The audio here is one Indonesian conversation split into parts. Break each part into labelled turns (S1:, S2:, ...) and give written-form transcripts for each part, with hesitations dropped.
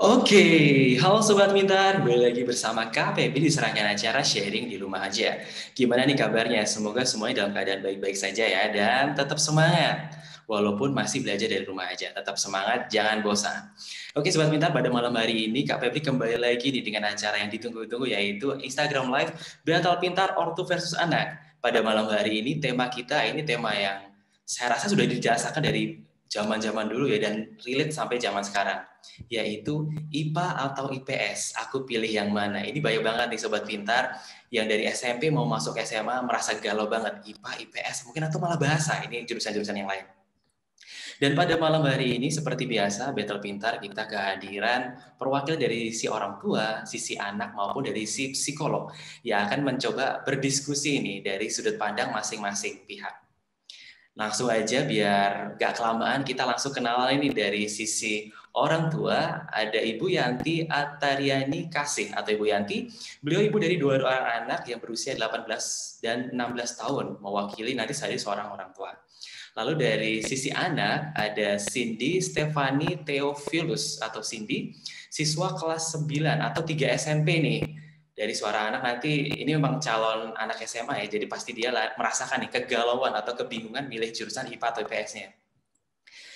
S1: Oke, halo Sobat Pintar, kembali lagi bersama KPP di serangkaian acara sharing di rumah aja. Gimana nih kabarnya? Semoga semuanya dalam keadaan baik-baik saja ya, dan tetap semangat. Walaupun masih belajar dari rumah aja, tetap semangat, jangan bosan. Oke Sobat Pintar, pada malam hari ini KPP kembali lagi nih dengan acara yang ditunggu-tunggu yaitu Instagram Live Battle Pintar Ortu versus Anak. Pada malam hari ini tema kita, ini tema yang saya rasa sudah dirasakan dari zaman-zaman dulu ya, dan relate sampai zaman sekarang, yaitu IPA atau IPS. Aku pilih yang mana? Ini banyak banget nih Sobat Pintar yang dari SMP mau masuk SMA merasa galau banget. IPA, IPS, mungkin atau malah bahasa. Ini jurusan-jurusan yang lain. Dan pada malam hari ini seperti biasa, Battle Pintar kita kehadiran perwakilan dari si orang tua, sisi anak maupun dari si psikolog yang akan mencoba berdiskusi ini dari sudut pandang masing-masing pihak. Langsung aja biar gak kelamaan, kita langsung kenalan ini dari sisi orang tua. Ada Ibu Yanti Atariani Kasih atau Ibu Yanti. Beliau ibu dari dua orang anak yang berusia 18 dan 16 tahun, mewakili nanti saya seorang orang tua. Lalu dari sisi anak ada Cindy Stefani Theophilus atau Cindy, siswa kelas 9 atau 3 SMP nih. Dari suara anak nanti ini memang calon anak SMA ya, jadi pasti dia merasakan nih kegalauan atau kebingungan milih jurusan IPA atau IPS-nya.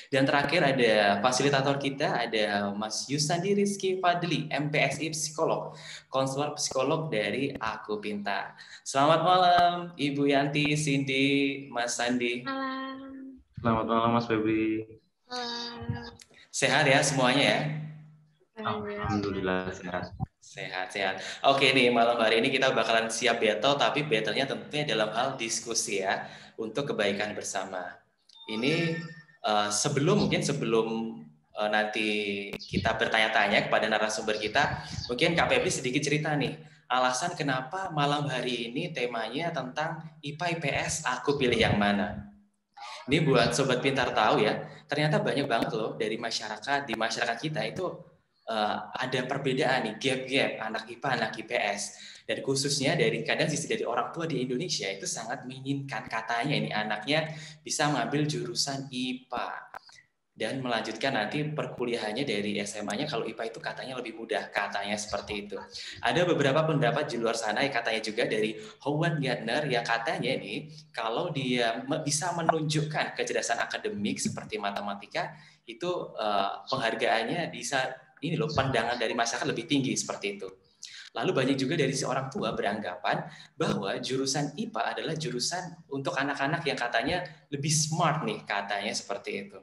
S1: Dan terakhir ada fasilitator kita, ada Mas Yusandi Rizky Fadli, MPSI Psikolog, konselor psikolog dari Aku Pintar. Selamat malam Ibu Yanti, Cindy, Mas Sandi.
S2: Malam.
S3: Selamat malam Mas Febri.
S2: Malam.
S1: Sehat ya semuanya ya?
S3: Alhamdulillah sehat.
S1: Sehat-sehat. Oke nih, malam hari ini kita bakalan siap battle, tapi battle-nya tentunya dalam hal diskusi ya, untuk kebaikan bersama. Ini sebelum nanti kita bertanya-tanya kepada narasumber kita, mungkin Kak Febri sedikit cerita nih, alasan kenapa malam hari ini temanya tentang IPA IPS, aku pilih yang mana. Ini buat Sobat Pintar tahu ya, ternyata banyak banget loh dari masyarakat, di masyarakat kita itu ada perbedaan nih, gap-gap anak IPA, anak IPS. Dan khususnya dari kadang sisi dari orang tua di Indonesia itu sangat menginginkan katanya ini anaknya bisa mengambil jurusan IPA dan melanjutkan nanti perkuliahannya dari SMA-nya kalau IPA itu katanya lebih mudah, katanya seperti itu. Ada beberapa pendapat di luar sana yang katanya juga dari Howard Gardner yang katanya ini kalau dia bisa menunjukkan kecerdasan akademik seperti matematika itu penghargaannya bisa ini loh, pandangan dari masyarakat lebih tinggi seperti itu. Lalu banyak juga dari seorang tua beranggapan bahwa jurusan IPA adalah jurusan untuk anak-anak yang katanya lebih smart nih, katanya seperti itu.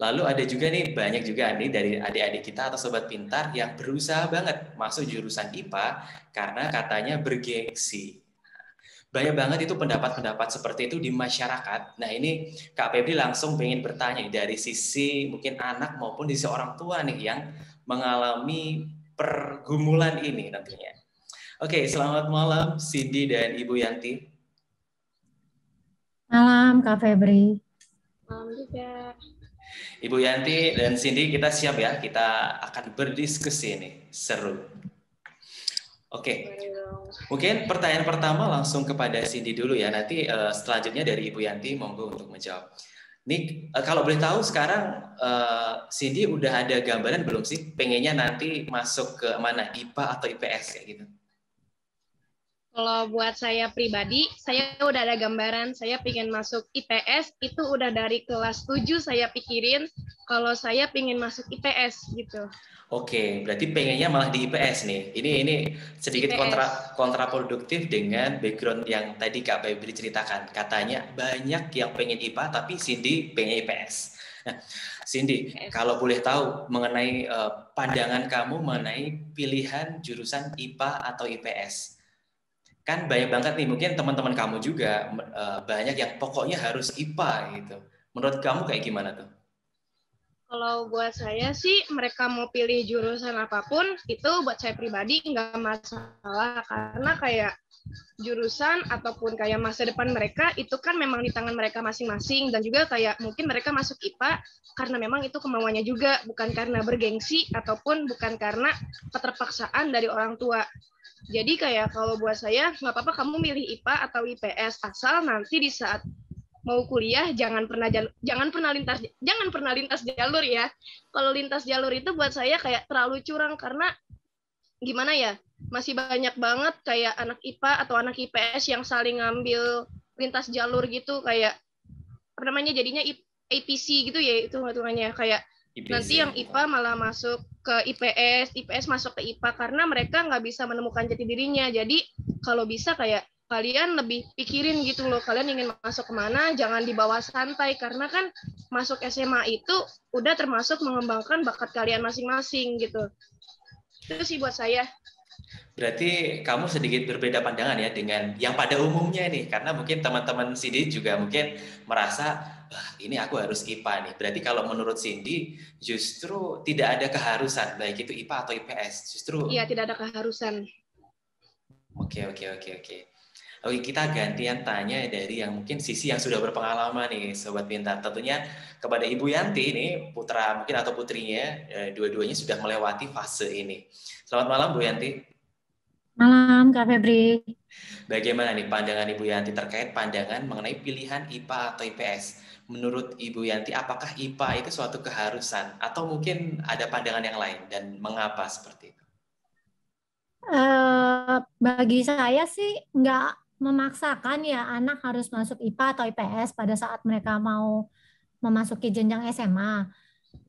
S1: Lalu ada juga nih, banyak juga nih dari adik-adik kita atau sobat pintar yang berusaha banget masuk jurusan IPA karena katanya bergengsi. Banyak banget itu pendapat-pendapat seperti itu di masyarakat. Nah ini Kak Febri langsung pengen bertanya dari sisi mungkin anak maupun dari sisi orang tua nih yang mengalami pergumulan ini tentunya. Oke, selamat malam Cindy dan Ibu Yanti.
S4: Malam Kak Febri.
S2: Malam juga.
S1: Ibu Yanti dan Cindy, kita siap ya, kita akan berdiskusi nih, seru. Oke, mungkin pertanyaan pertama langsung kepada Cindy dulu ya, nanti selanjutnya dari Ibu Yanti monggo untuk menjawab. Nih, kalau boleh tahu sekarang Cindy udah ada gambaran belum sih pengennya nanti masuk ke mana, IPA atau IPS kayak gitu?
S2: Kalau buat saya pribadi, saya udah ada gambaran, saya pengen masuk IPS, itu udah dari kelas 7 saya pikirin kalau saya pengen masuk IPS gitu.
S1: Oke, berarti pengennya malah di IPS nih. Ini sedikit kontraproduktif dengan background yang tadi Kak Febri ceritakan. Katanya banyak yang pengen IPA, tapi Cindy pengen IPS. Nah, Cindy, kalau boleh tahu mengenai pandangan kamu mengenai pilihan jurusan IPA atau IPS. Kan banyak banget nih, mungkin teman-teman kamu juga banyak yang pokoknya harus IPA gitu. Menurut kamu kayak gimana tuh?
S2: Kalau buat saya sih, mereka mau pilih jurusan apapun, itu buat saya pribadi nggak masalah. Karena kayak jurusan ataupun kayak masa depan mereka, itu kan memang di tangan mereka masing-masing. Dan juga kayak mungkin mereka masuk IPA karena memang itu kemauannya juga, bukan karena bergengsi ataupun bukan karena keterpaksaan dari orang tua. Jadi kayak kalau buat saya, nggak apa-apa kamu milih IPA atau IPS, asal nanti di saat mau kuliah jangan pernah lintas jalur ya. Kalau lintas jalur itu buat saya kayak terlalu curang karena gimana ya? Masih banyak banget kayak anak IPA atau anak IPS yang saling ngambil lintas jalur gitu kayak apa namanya jadinya APC gitu ya itu hitungannya kayak
S1: IPC.
S2: nanti yang IPA malah masuk ke IPS, IPS masuk ke IPA karena mereka nggak bisa menemukan jati dirinya. Jadi kalau bisa kayak kalian lebih pikirin gitu loh, kalian ingin masuk kemana, jangan dibawa santai karena kan masuk SMA itu udah termasuk mengembangkan bakat kalian masing-masing gitu. Itu sih buat saya.
S1: Berarti kamu sedikit berbeda pandangan ya dengan yang pada umumnya nih, karena mungkin teman-teman Cindy juga mungkin merasa, wah ini aku harus IPA nih. Berarti kalau menurut Cindy justru tidak ada keharusan, baik itu IPA atau IPS, justru.
S2: Iya, tidak ada keharusan.
S1: Oke. Oke, kita gantian tanya dari yang mungkin sisi yang sudah berpengalaman nih, Sobat Pintar. Tentunya kepada Ibu Yanti nih, putra mungkin atau putrinya, dua-duanya sudah melewati fase ini. Selamat malam Bu Yanti.
S4: Malam, Kak Febri.
S1: Bagaimana nih pandangan Ibu Yanti terkait pandangan mengenai pilihan IPA atau IPS? Menurut Ibu Yanti, apakah IPA itu suatu keharusan atau mungkin ada pandangan yang lain dan mengapa seperti itu?
S4: Bagi saya sih nggak memaksakan ya anak harus masuk IPA atau IPS pada saat mereka mau memasuki jenjang SMA.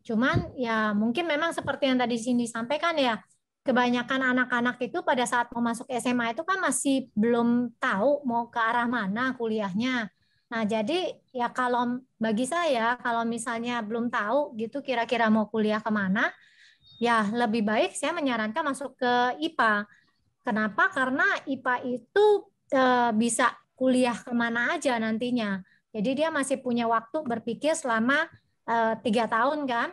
S4: Cuman ya mungkin memang seperti yang tadi Cindy sampaikan ya, kebanyakan anak-anak itu pada saat mau masuk SMA itu kan masih belum tahu mau ke arah mana kuliahnya. Nah, jadi ya kalau bagi saya kalau misalnya belum tahu gitu kira-kira mau kuliah kemana, ya lebih baik saya menyarankan masuk ke IPA. Kenapa? Karena IPA itu bisa kuliah kemana aja nantinya. Jadi dia masih punya waktu berpikir selama 3 tahun kan,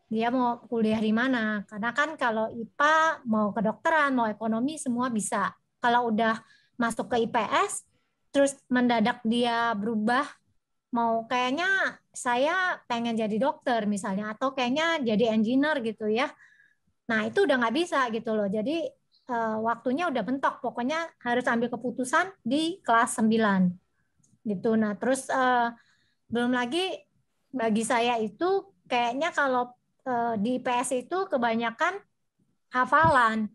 S4: dia mau kuliah di mana. Karena kan kalau IPA mau kedokteran, mau ekonomi semua bisa. Kalau udah masuk ke IPS, terus mendadak dia berubah, mau kayaknya saya pengen jadi dokter misalnya, atau kayaknya jadi engineer gitu ya. Nah itu udah nggak bisa gitu loh. Jadi waktunya udah bentok. Pokoknya harus ambil keputusan di kelas 9 gitu. Nah, terus belum lagi bagi saya itu kayaknya kalau di IPS itu kebanyakan hafalan.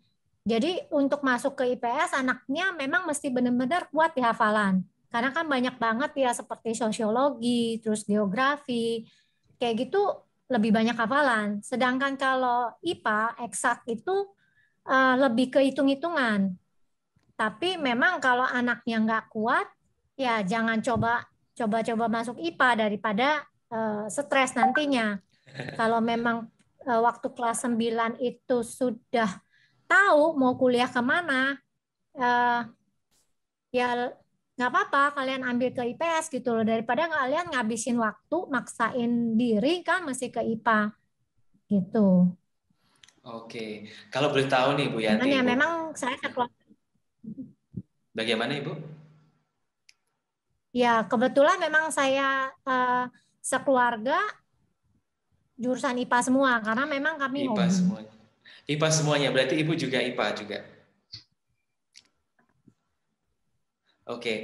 S4: Jadi untuk masuk ke IPS anaknya memang mesti benar-benar kuat di hafalan. Karena kan banyak banget ya seperti sosiologi, terus geografi, kayak gitu lebih banyak hafalan. Sedangkan kalau IPA eksak itu lebih ke hitung-hitungan. Tapi memang kalau anaknya nggak kuat, ya jangan coba masuk IPA daripada stres nantinya. Kalau memang waktu kelas 9 itu sudah tahu mau kuliah kemana, eh, ya nggak apa-apa kalian ambil ke IPS gitu loh. Daripada kalian ngabisin waktu, maksain diri kan masih ke IPA gitu.
S1: Oke, kalau boleh tahu nih Bu
S4: Cuman
S1: Yanti,
S4: ya
S1: Bu,
S4: memang saya
S1: bagaimana Ibu?
S4: ya kebetulan memang saya sekeluarga jurusan IPA semua karena memang kami
S1: IPA
S4: hobi.
S1: semuanya. IPA semuanya, berarti Ibu juga IPA juga. Oke,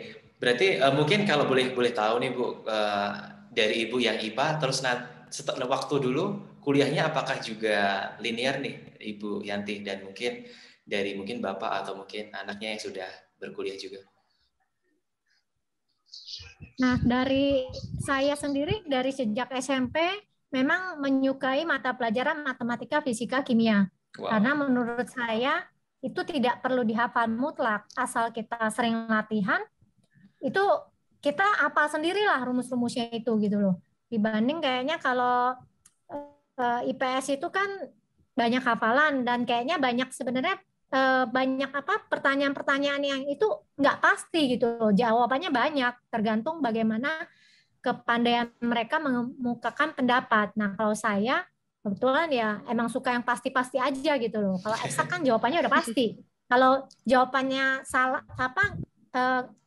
S1: berarti mungkin kalau boleh tahu nih Bu, dari Ibu yang IPA, terus setelah waktu dulu kuliahnya apakah juga linear nih Ibu Yanti, dan mungkin dari mungkin Bapak atau mungkin anaknya yang sudah berkuliah juga.
S4: Nah, dari saya sendiri dari sejak SMP memang menyukai mata pelajaran matematika, fisika, kimia.
S1: Wow.
S4: Karena menurut saya itu tidak perlu dihafal mutlak, asal kita sering latihan, itu kita hafal sendirilah rumus-rumusnya itu gitu loh. Dibanding kayaknya kalau IPS itu kan banyak hafalan dan kayaknya banyak sebenarnya banyak apa pertanyaan-pertanyaan yang itu nggak pasti gitu loh. Jawabannya banyak, tergantung bagaimana kepandaian mereka mengemukakan pendapat. Nah, kalau saya kebetulan ya emang suka yang pasti-pasti aja gitu loh. Kalau eksak kan jawabannya udah pasti. Kalau jawabannya salah apa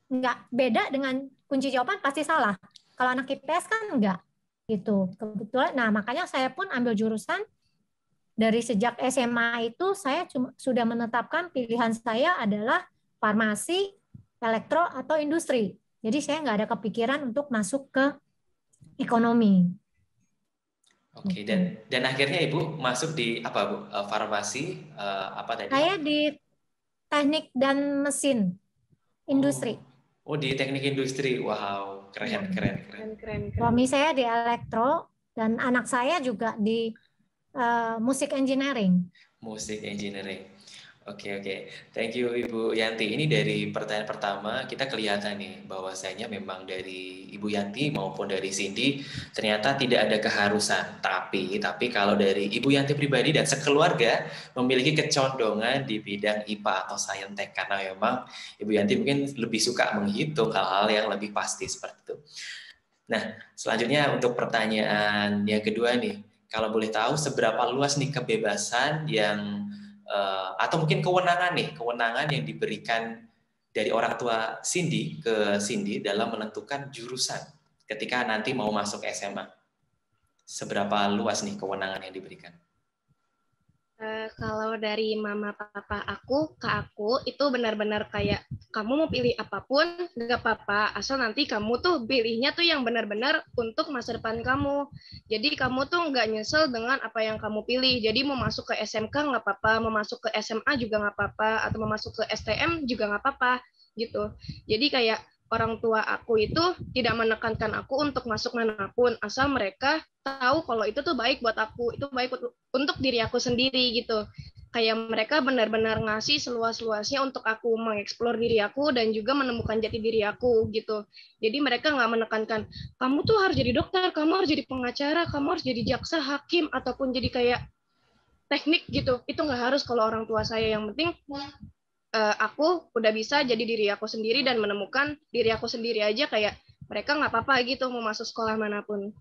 S4: nggak beda dengan kunci jawaban pasti salah. Kalau anak IPS kan enggak gitu. Kebetulan nah makanya saya pun ambil jurusan dari sejak SMA itu saya sudah menetapkan pilihan saya adalah farmasi, elektro atau industri. Jadi saya nggak ada kepikiran untuk masuk ke ekonomi.
S1: Oke,
S4: Gitu.
S1: dan akhirnya Ibu masuk di apa Bu? Farmasi apa tadi?
S4: Saya di teknik dan mesin
S1: Oh,
S4: industri.
S1: oh di teknik industri. Wow,
S4: Ya.
S1: keren, keren, keren.
S2: Keren, keren, keren.
S4: Suami saya di elektro dan anak saya juga di musik engineering.
S1: Musik engineering. Oke, oke. Thank you Ibu Yanti. Ini dari pertanyaan pertama kita kelihatan nih bahwasanya memang dari Ibu Yanti maupun dari Cindy ternyata tidak ada keharusan. Tapi kalau dari Ibu Yanti pribadi dan sekeluarga memiliki kecondongan di bidang IPA atau Saintek karena memang Ibu Yanti mungkin lebih suka menghitung hal-hal yang lebih pasti seperti itu. Nah, selanjutnya untuk pertanyaan yang kedua nih, kalau boleh tahu seberapa luas nih kebebasan yang atau mungkin kewenangan yang diberikan dari orang tua Cindy ke Cindy dalam menentukan jurusan ketika nanti mau masuk SMA. Seberapa luas nih kewenangan yang diberikan?
S2: Kalau dari mama papa aku ke aku itu benar-benar kayak kamu mau pilih apapun nggak apa-apa asal nanti kamu tuh pilihnya tuh yang benar-benar untuk masa depan kamu. Jadi kamu tuh nggak nyesel dengan apa yang kamu pilih. Jadi mau masuk ke SMK nggak apa-apa, mau masuk ke SMA juga nggak apa-apa, atau mau masuk ke STM juga nggak apa-apa gitu. Jadi kayak orang tua aku itu tidak menekankan aku untuk masuk manapun asal mereka tahu kalau itu tuh baik buat aku, itu baik untuk diri aku sendiri gitu. Kayak mereka benar-benar ngasih seluas-luasnya untuk aku mengeksplor diri aku dan juga menemukan jati diri aku gitu. Jadi mereka nggak menekankan, kamu tuh harus jadi dokter, kamu harus jadi pengacara, kamu harus jadi jaksa, hakim, ataupun jadi kayak teknik gitu. Itu nggak harus kalau orang tua saya. Yang penting aku udah bisa jadi diri aku sendiri dan menemukan diri aku sendiri aja kayak mereka nggak apa-apa gitu mau masuk sekolah manapun.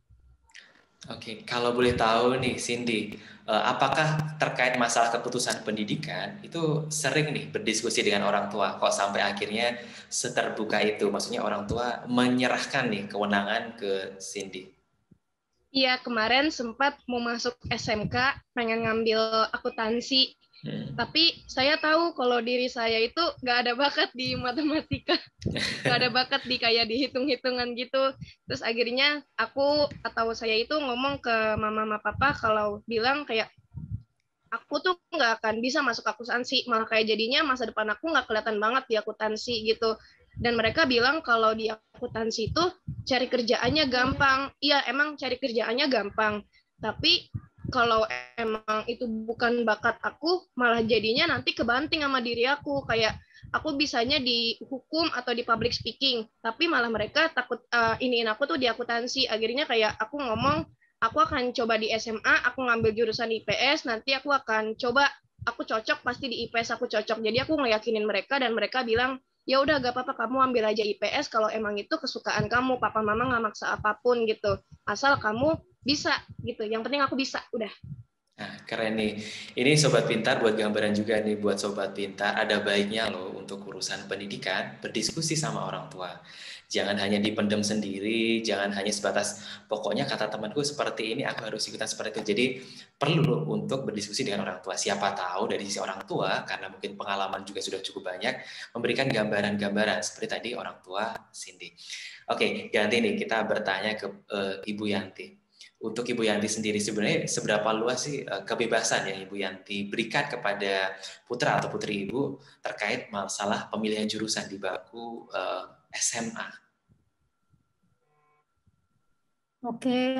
S1: Oke, kalau boleh tahu nih Cindy, apakah terkait masalah keputusan pendidikan itu sering nih berdiskusi dengan orang tua kok sampai akhirnya seterbuka itu, maksudnya orang tua menyerahkan nih kewenangan ke Cindy.
S2: Iya, kemarin sempat mau masuk SMK, pengen ngambil akuntansi, tapi saya tahu kalau diri saya itu nggak ada bakat di matematika, nggak ada bakat di kayak dihitung-hitungan gitu. Terus akhirnya aku atau saya itu ngomong ke mama papa kalau bilang kayak aku tuh nggak akan bisa masuk akuntansi, malah kayak jadinya masa depan aku nggak kelihatan banget di akuntansi gitu. Dan mereka bilang kalau di akuntansi itu cari kerjaannya gampang. Iya, emang cari kerjaannya gampang. Tapi kalau emang itu bukan bakat aku, malah jadinya nanti kebanting sama diri aku. Kayak aku bisanya di hukum atau di public speaking, tapi malah mereka takut iniin aku tuh di akuntansi. Akhirnya kayak aku ngomong, aku akan coba di SMA, aku ngambil jurusan IPS, nanti aku akan coba, aku cocok pasti di IPS aku cocok. Jadi aku ngeyakinin mereka dan mereka bilang, ya udah gak apa-apa kamu ambil aja IPS kalau emang itu kesukaan kamu, papa mama nggak maksa apapun gitu, asal kamu bisa gitu, yang penting aku bisa, udah.
S1: Nah, keren nih. Ini Sobat Pintar buat gambaran juga nih buat Sobat Pintar. Ada baiknya loh untuk urusan pendidikan berdiskusi sama orang tua. Jangan hanya dipendam sendiri, jangan hanya sebatas pokoknya kata temanku seperti ini, aku harus ikutan seperti itu. Jadi perlu loh untuk berdiskusi dengan orang tua. Siapa tahu dari sisi orang tua, karena mungkin pengalaman juga sudah cukup banyak, memberikan gambaran-gambaran seperti tadi orang tua Cindy. Oke, ganti nih kita bertanya ke Ibu Yanti. Untuk Ibu Yanti sendiri sebenarnya seberapa luas sih kebebasan yang Ibu Yanti berikan kepada putra atau putri Ibu terkait masalah pemilihan jurusan di bangku SMA?
S4: Oke,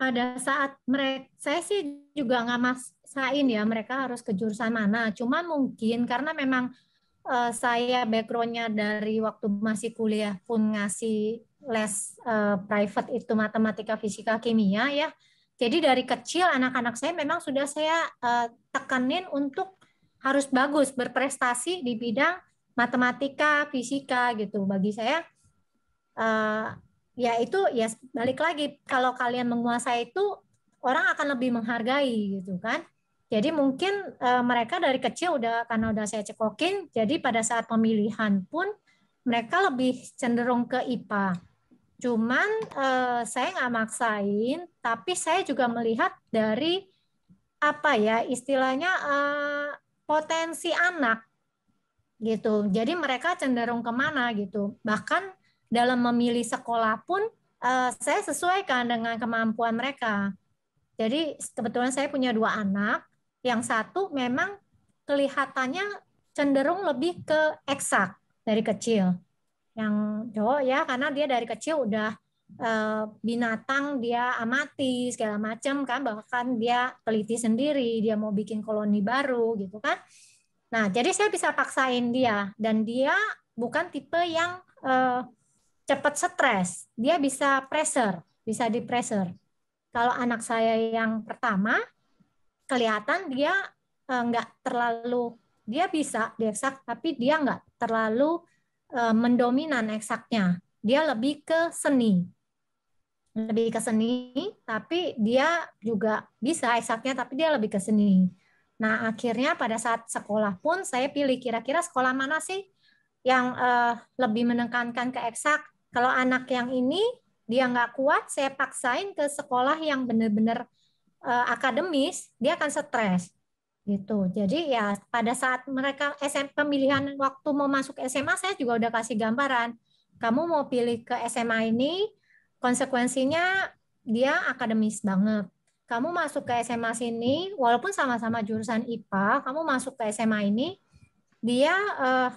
S4: pada saat mereka, saya sih juga nggak maksain ya mereka harus ke jurusan mana. Cuman mungkin karena memang saya backgroundnya dari waktu masih kuliah pun ngasih les private itu matematika, fisika, kimia ya. Jadi dari kecil anak-anak saya memang sudah saya tekanin untuk harus bagus berprestasi di bidang matematika, fisika gitu. Bagi saya ya itu ya balik lagi kalau kalian menguasai itu orang akan lebih menghargai gitu kan. Jadi mungkin mereka dari kecil udah karena udah saya cekokin, jadi pada saat pemilihan pun mereka lebih cenderung ke IPA. Cuman saya nggak maksain, tapi saya juga melihat dari apa ya istilahnya potensi anak. gitu. Jadi mereka cenderung kemana gitu. Bahkan dalam memilih sekolah pun saya sesuaikan dengan kemampuan mereka. Jadi kebetulan saya punya 2 anak, yang satu memang kelihatannya cenderung lebih ke eksak dari kecil. Yang cowok ya, karena dia dari kecil udah binatang dia amati segala macam kan, bahkan dia teliti sendiri, dia mau bikin koloni baru gitu kan. Nah, jadi saya bisa paksain dia, dan dia bukan tipe yang cepat stres, dia bisa pressure, bisa di pressure. Kalau anak saya yang pertama, kelihatan dia nggak terlalu, dia bisa di eksak, tapi dia nggak terlalu mendominan eksaknya. Dia lebih ke seni. Lebih ke seni, tapi dia juga bisa eksaknya, tapi dia lebih ke seni. Nah, akhirnya pada saat sekolah pun saya pilih kira-kira sekolah mana sih yang lebih menekankan ke eksak. Kalau anak yang ini dia nggak kuat, saya paksain ke sekolah yang benar-benar akademis, dia akan stres gitu. Jadi ya pada saat mereka pemilihan waktu mau masuk SMA, saya juga udah kasih gambaran. Kamu mau pilih ke SMA ini, konsekuensinya dia akademis banget. Kamu masuk ke SMA sini, walaupun sama-sama jurusan IPA, kamu masuk ke SMA ini, dia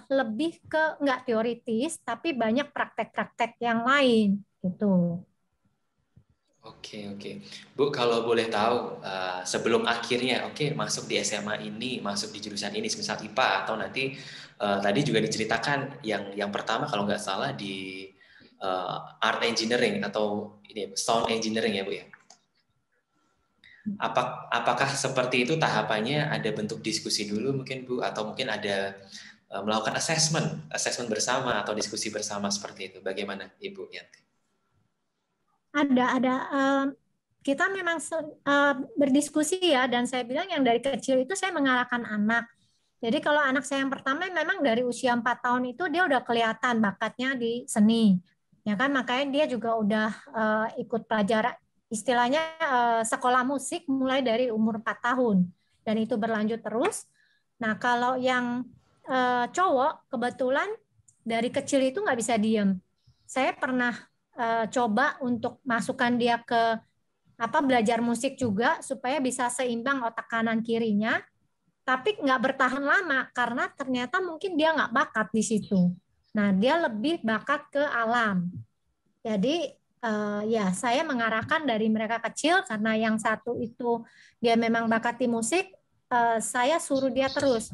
S4: lebih ke nggak teoritis, tapi banyak praktek-praktek yang lain gitu.
S1: Oke, oke. Bu, kalau boleh tahu, sebelum akhirnya, masuk di SMA ini, masuk di jurusan ini, misal IPA, atau nanti tadi juga diceritakan yang pertama kalau nggak salah di art engineering atau ini sound engineering ya Bu ya. Apakah seperti itu tahapannya, ada bentuk diskusi dulu mungkin Bu, atau mungkin ada melakukan assessment bersama atau diskusi bersama seperti itu. Bagaimana Ibu Yanti?
S4: Ada kita memang berdiskusi ya, dan saya bilang yang dari kecil itu saya mengarahkan anak. Jadi kalau anak saya yang pertama memang dari usia 4 tahun itu dia udah kelihatan bakatnya di seni. Ya kan, makanya dia juga udah ikut pelajaran istilahnya sekolah musik mulai dari umur 4 tahun, dan itu berlanjut terus. Nah, kalau yang cowok kebetulan dari kecil itu nggak bisa diem. Saya pernah coba untuk masukkan dia ke belajar musik juga supaya bisa seimbang otak kanan kirinya, tapi nggak bertahan lama karena ternyata mungkin dia nggak bakat di situ. Nah, dia lebih bakat ke alam. Jadi ya saya mengarahkan dari mereka kecil, karena yang satu itu dia memang bakat di musik, saya suruh dia terus.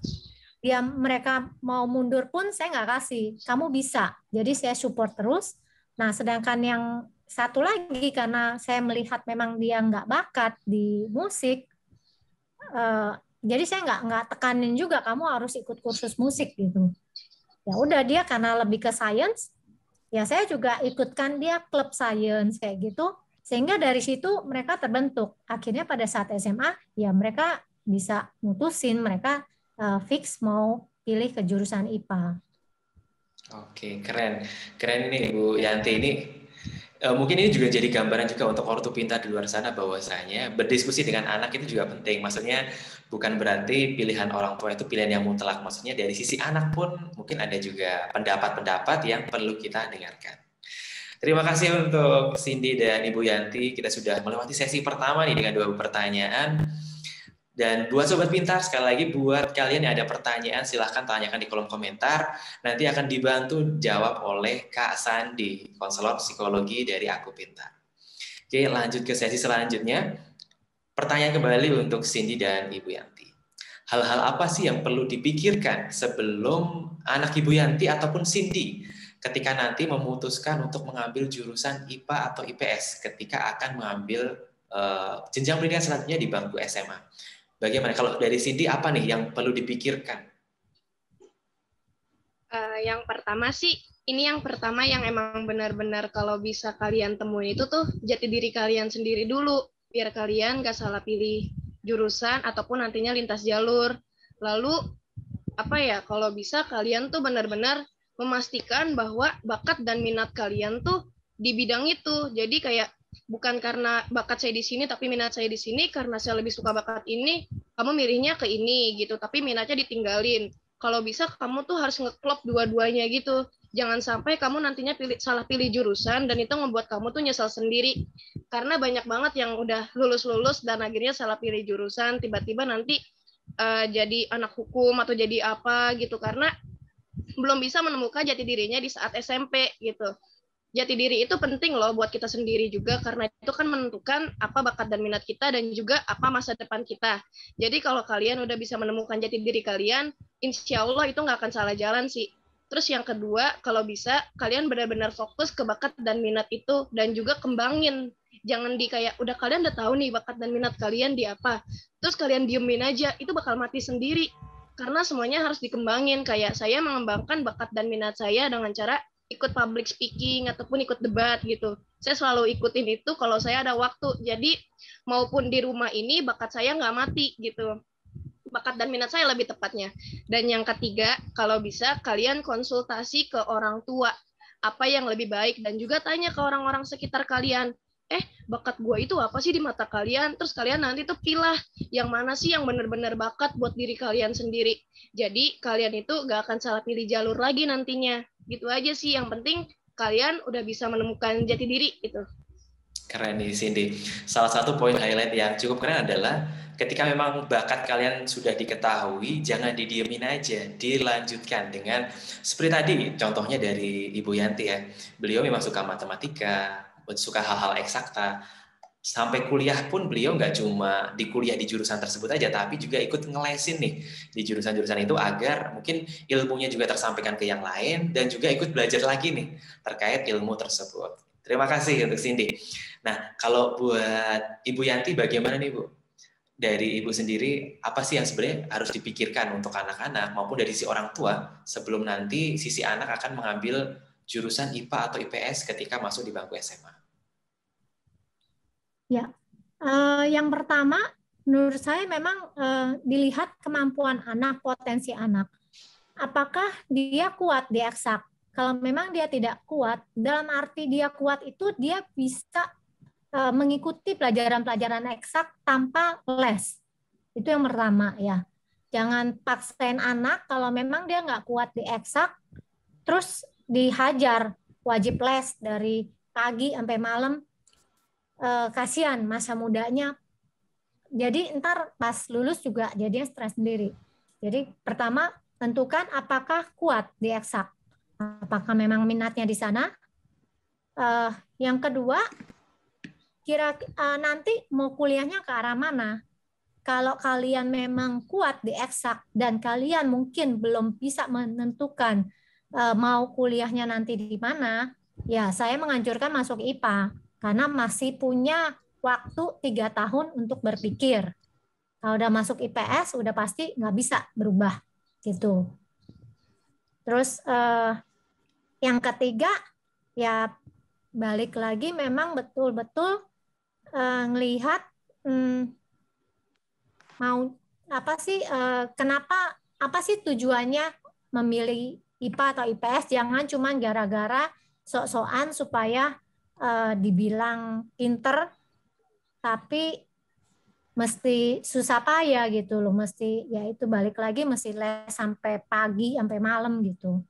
S4: Mereka mau mundur pun saya nggak kasih, kamu bisa. Jadi saya support terus. Nah, sedangkan yang satu lagi, karena saya melihat memang dia nggak bakat di musik, jadi saya nggak tekanin juga kamu harus ikut kursus musik gitu. Ya udah, dia karena lebih ke science, ya saya juga ikutkan dia klub science kayak gitu, sehingga dari situ mereka terbentuk. Akhirnya pada saat SMA ya mereka bisa mutusin, mereka fix mau pilih ke jurusan IPA.
S1: Oke, keren ini Bu Yanti. Ini mungkin ini juga jadi gambaran juga untuk ortu pintar di luar sana, bahwasanya berdiskusi dengan anak itu juga penting. Maksudnya bukan berarti pilihan orang tua itu pilihan yang mutlak. Maksudnya dari sisi anak pun mungkin ada juga pendapat-pendapat yang perlu kita dengarkan. Terima kasih untuk Cindy dan Ibu Yanti. Kita sudah melewati sesi pertama nih dengan 2 pertanyaan. Dan buat Sobat Pintar, sekali lagi buat kalian yang ada pertanyaan, silahkan tanyakan di kolom komentar. Nanti akan dibantu jawab oleh Kak Sandi, konselor psikologi dari Aku Pintar. Oke, lanjut ke sesi selanjutnya. Pertanyaan kembali untuk Cindy dan Ibu Yanti. Hal-hal apa sih yang perlu dipikirkan sebelum anak Ibu Yanti ataupun Cindy ketika nanti memutuskan untuk mengambil jurusan IPA atau IPS ketika akan mengambil jenjang pendidikan selanjutnya di bangku SMA? Bagaimana kalau dari Cindy, apa nih yang perlu dipikirkan?
S2: Yang pertama sih, ini yang pertama yang emang benar-benar kalau bisa kalian temuin itu tuh jati diri kalian sendiri dulu, biar kalian gak salah pilih jurusan ataupun nantinya lintas jalur. Lalu kalau bisa kalian tuh benar-benar memastikan bahwa bakat dan minat kalian tuh di bidang itu. Jadi kayak bukan karena bakat saya di sini tapi minat saya di sini, karena saya lebih suka bakat ini, kamu milihnya ke ini gitu, tapi minatnya ditinggalin. kalau bisa kamu tuh harus ngeklop dua-duanya gitu. Jangan sampai kamu nantinya salah pilih jurusan dan itu membuat kamu tuh nyesel sendiri. Karena banyak banget yang udah lulus-lulus dan akhirnya salah pilih jurusan, tiba-tiba nanti jadi anak hukum atau jadi apa gitu karena belum bisa menemukan jati dirinya di saat SMP gitu. Jati diri itu penting loh buat kita sendiri juga karena itu kan menentukan apa bakat dan minat kita dan juga apa masa depan kita. Jadi kalau kalian udah bisa menemukan jati diri kalian, insya Allah itu nggak akan salah jalan sih. Terus yang kedua, kalau bisa kalian benar-benar fokus ke bakat dan minat itu dan juga kembangin. Jangan di kayak udah kalian udah tahu nih bakat dan minat kalian di apa. Terus kalian diemin aja, itu bakal mati sendiri. Karena semuanya harus dikembangin. Kayak saya mengembangkan bakat dan minat saya dengan cara ikut public speaking ataupun ikut debat gitu. Saya selalu ikutin itu kalau saya ada waktu. Jadi maupun di rumah ini bakat saya nggak mati gitu. Bakat dan minat saya lebih tepatnya. Dan yang ketiga, kalau bisa kalian konsultasi ke orang tua. Apa yang lebih baik dan juga tanya ke orang-orang sekitar kalian. Bakat gue itu apa sih di mata kalian? Terus kalian nanti tuh pilih yang mana sih yang benar-benar bakat buat diri kalian sendiri. Jadi kalian itu gak akan salah pilih jalur lagi nantinya. Gitu aja sih, yang penting kalian udah bisa menemukan jati diri gitu.
S1: Keren nih Cindy. Salah satu poin highlight yang cukup keren adalah ketika memang bakat kalian sudah diketahui, jangan didiemin aja, dilanjutkan dengan seperti tadi contohnya dari Ibu Yanti ya. Beliau memang suka matematika, suka hal-hal eksakta. Sampai kuliah pun beliau nggak cuma di kuliah di jurusan tersebut aja, tapi juga ikut ngelesin nih di jurusan-jurusan itu agar mungkin ilmunya juga tersampaikan ke yang lain dan juga ikut belajar lagi nih terkait ilmu tersebut. Terima kasih untuk Cindy. Nah, kalau buat Ibu Yanti bagaimana nih Bu? Dari Ibu sendiri, apa sih yang sebenarnya harus dipikirkan untuk anak-anak maupun dari sisi orang tua sebelum nanti sisi anak akan mengambil jurusan IPA atau IPS ketika masuk di bangku SMA?
S4: Ya, yang pertama menurut saya memang dilihat kemampuan anak, potensi anak. Apakah dia kuat di eksak? Kalau memang dia tidak kuat, dalam arti dia kuat itu dia bisa mengikuti pelajaran-pelajaran eksak tanpa les. Itu yang pertama ya. Jangan paksain anak kalau memang dia nggak kuat di eksak, terus dihajar wajib les dari pagi sampai malam. Kasihan masa mudanya. Jadi ntar pas lulus juga jadinya stres sendiri. Jadi pertama tentukan apakah kuat di eksak, apakah memang minatnya di sana. Yang kedua, nanti mau kuliahnya ke arah mana? Kalau kalian memang kuat di eksak dan kalian mungkin belum bisa menentukan mau kuliahnya nanti di mana, ya saya menganjurkan masuk IPA. Karena masih punya waktu 3 tahun untuk berpikir. Kalau udah masuk IPS, udah pasti nggak bisa berubah. Gitu. Terus yang ketiga, ya balik lagi memang betul-betul ngelihat mau apa sih, kenapa, apa sih tujuannya memilih IPA atau IPS, jangan cuma gara-gara sok-sokan supaya dibilang pinter tapi mesti susah payah gitu loh, mesti ya itu balik lagi mesti les sampai pagi sampai malam gitu.